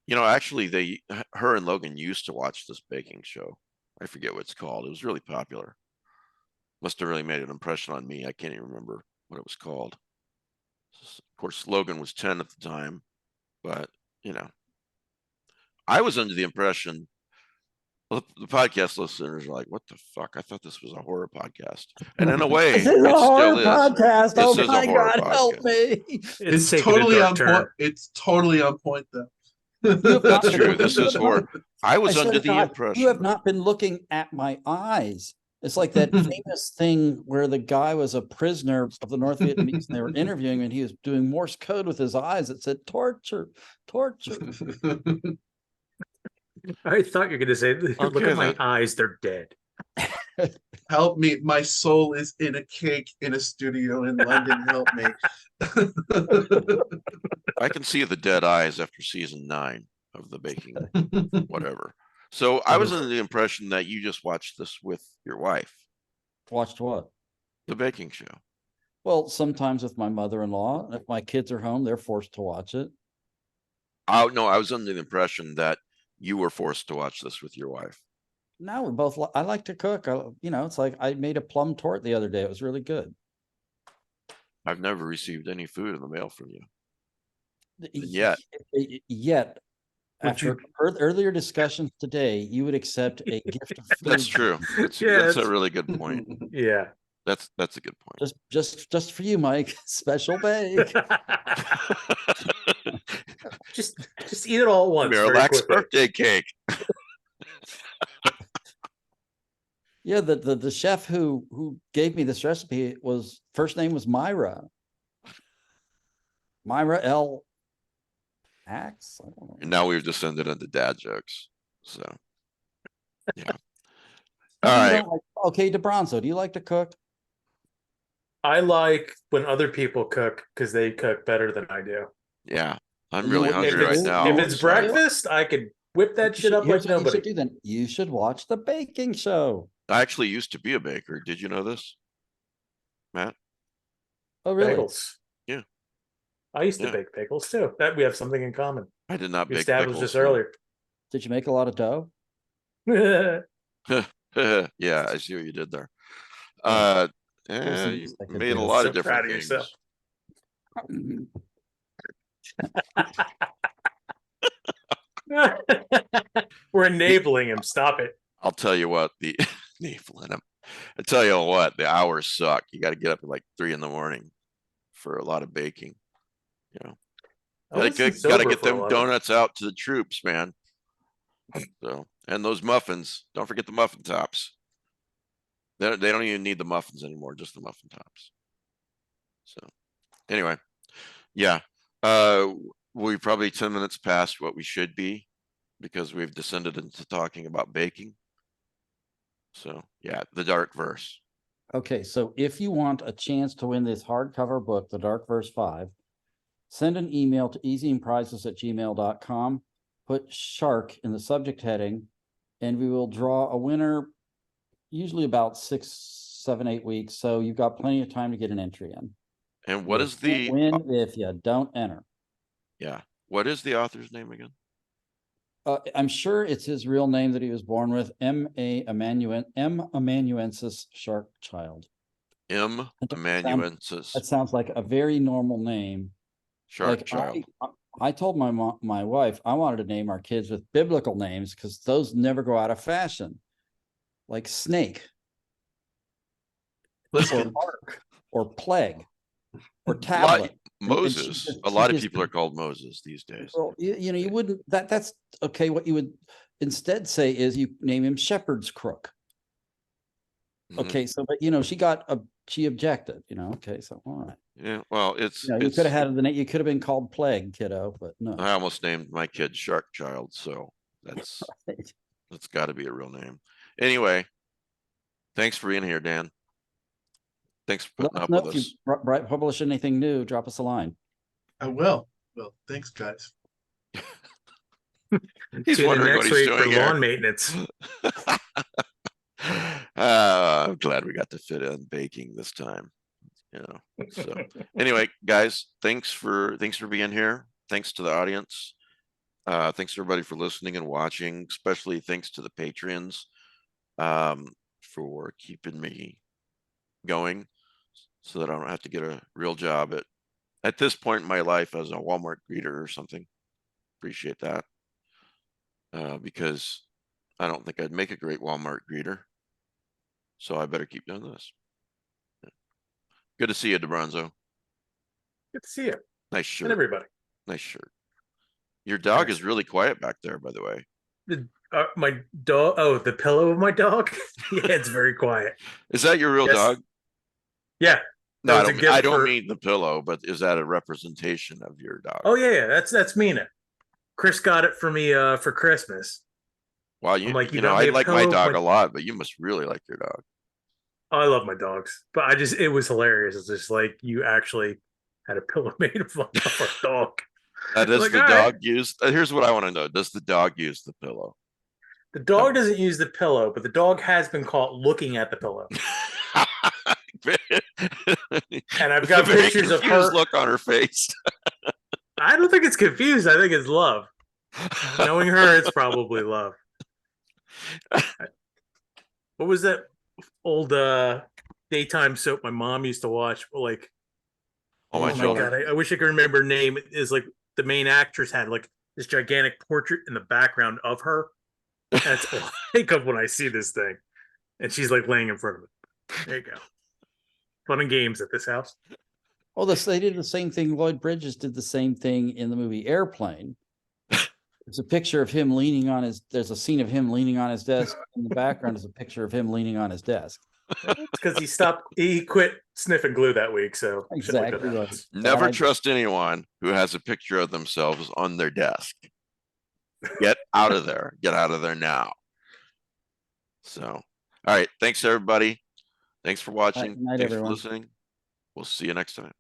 Actually, her and Logan used to watch this baking show. I forget what it's called. It was really popular. Must have really made an impression on me. I can't even remember what it was called. Of course, Logan was 10 at the time, but I was under the impression the podcast listeners are like, "What the fuck? I thought this was a horror podcast." And in a way, This is a horror still is. podcast. This Oh is a my horror God, help podcast. me. It's taking a totally dark on turn. point. It's totally on point, though. That's true. This is horror. I was I swear under to the God, impression. you have not been looking at my eyes. It's like that famous thing where the guy was a prisoner of the North Vietnamese and they were interviewing him and he was doing Morse code with his eyes that said torture, torture. I thought you were going to say, look Okay, at my then. eyes, they're dead. Help me. My soul is in a cake in a studio in London. Help me. I can see the dead eyes after season 9 of the baking, whatever. So I was under the impression that you just watched this with your wife, Watched what? the baking show. Well, sometimes with my mother-in-law. If my kids are home, they're forced to watch it. Oh no, I was under the impression that you were forced to watch this with your wife. No, we both. I like to cook. It's like I made a plum tort the other day. It was really good. I've never received any food in the mail from you. Yet, Would after earlier discussions today, you would accept a gift of food. That's true. That's a really good point. Yeah. That's a good point. Just for you, Mike. Special bake. just eat it all at once. Miralax birthday cake. Yeah, the chef who gave me this recipe first name was Myra. Myra L. Axe. And now we've descended into dad jokes. So yeah. All right. Okay, DeBronzo, do you like to cook? I like when other people cook because they cook better than I do. Yeah. I'm really hungry right now. If it's breakfast, I could whip that shit up like nobody. You should watch the baking show. I actually used to be a baker. Did you know this, Matt? Oh, really? Bagels. Yeah. I used to bake bagels too. That we have something in common. I did not We bake established pickles. this earlier. Did you make a lot of dough? Yeah, I see what you did there. You made a lot of different things. We're enabling him. Stop it. I'll tell you what, enabling him. I tell you what, the hours suck. You got to get up at like 3 a.m. for a lot of baking. You know, got to get them donuts out to the troops, man. So, and those muffins. Don't forget the muffin tops. They don't even need the muffins anymore, just the muffin tops. So, anyway, yeah, we're probably 10 minutes past what we should be because we've descended into talking about baking. So, yeah, the Dark Verse. Okay, so if you want a chance to win this hardcover book, The Dark Verse 5, send an email to easyandprizes@gmail.com, put shark in the subject heading, and we will draw a winner usually about 6, 7, 8 weeks. So you've got plenty of time to get an entry in. And what is the win if you don't enter? Yeah. What is the author's name again? I'm sure it's his real name that he was born with. M. Amanuensis Shark Child. M. Amanuensis. That sounds like a very normal name. Shark Child. I told my wife I wanted to name our kids with biblical names because those never go out of fashion, like snake, or ark, or plague, or tablet. Moses. A lot of people are called Moses these days. Well, you wouldn't. That's okay. What you would instead say is you name him Shepherd's Crook. Okay, so but she objected. Okay, so all right. Yeah, well, you could have had the name. You could have been called Plague, kiddo, but no. I almost named my kid Shark Child, so that's got to be a real name. Anyway, thanks for being here, Dan. Thanks for putting up with us. If you publish anything new, drop us a line. I will. Well, thanks, guys. He's wondering what he's doing here. Lawn maintenance. I'm glad we got to fit in baking this time. So anyway, guys, thanks for being here. Thanks to the audience. Thanks to everybody for listening and watching, especially thanks to the Patreons for keeping me going so that I don't have to get a real job at this point in my life as a Walmart greeter or something. Appreciate that. Because I don't think I'd make a great Walmart greeter. So I better keep doing this. Good to see you, DeBronzo. Good to see you. Nice shirt. And everybody. Nice shirt. Your dog is really quiet back there, by the way. My dog. Oh, the pillow of my dog. Yeah, it's very quiet. Is that your real dog? Yeah. No, I don't mean the pillow, but is that a representation of your dog? Oh yeah. That's Mina. Chris got it for me for Christmas. Wow, I like my dog a lot, but you must really like your dog. Oh, I love my dogs, but it was hilarious. It's just like you actually had a pillow made of our dog. Does the dog use? Here's what I want to know: does the dog use the pillow? The dog doesn't use the pillow, but the dog has been caught looking at the pillow. And I've got pictures of her. Look on her face. I don't think it's confused. I think it's love. Knowing her, it's probably love. What was that old daytime soap my mom used to watch? Like, All my Oh my children. God, I wish I could remember her name. Is like the main actress had like this gigantic portrait in the background of her. That's all I think of when I see this thing. And she's like laying in front of it. There you go. Fun and games at this house. Well, they did the same thing. Lloyd Bridges did the same thing in the movie Airplane. There's a picture of him leaning on there's a scene of him leaning on his desk. In the background is a picture of him leaning on his desk. It's because he quit sniffing glue that week. So Exactly right. Never Bad- trust anyone who has a picture of themselves on their desk. Get out of there. Get out of there now. So, all right. Thanks, everybody. Thanks for watching. Good night, Thanks everyone. for listening. We'll see you next time.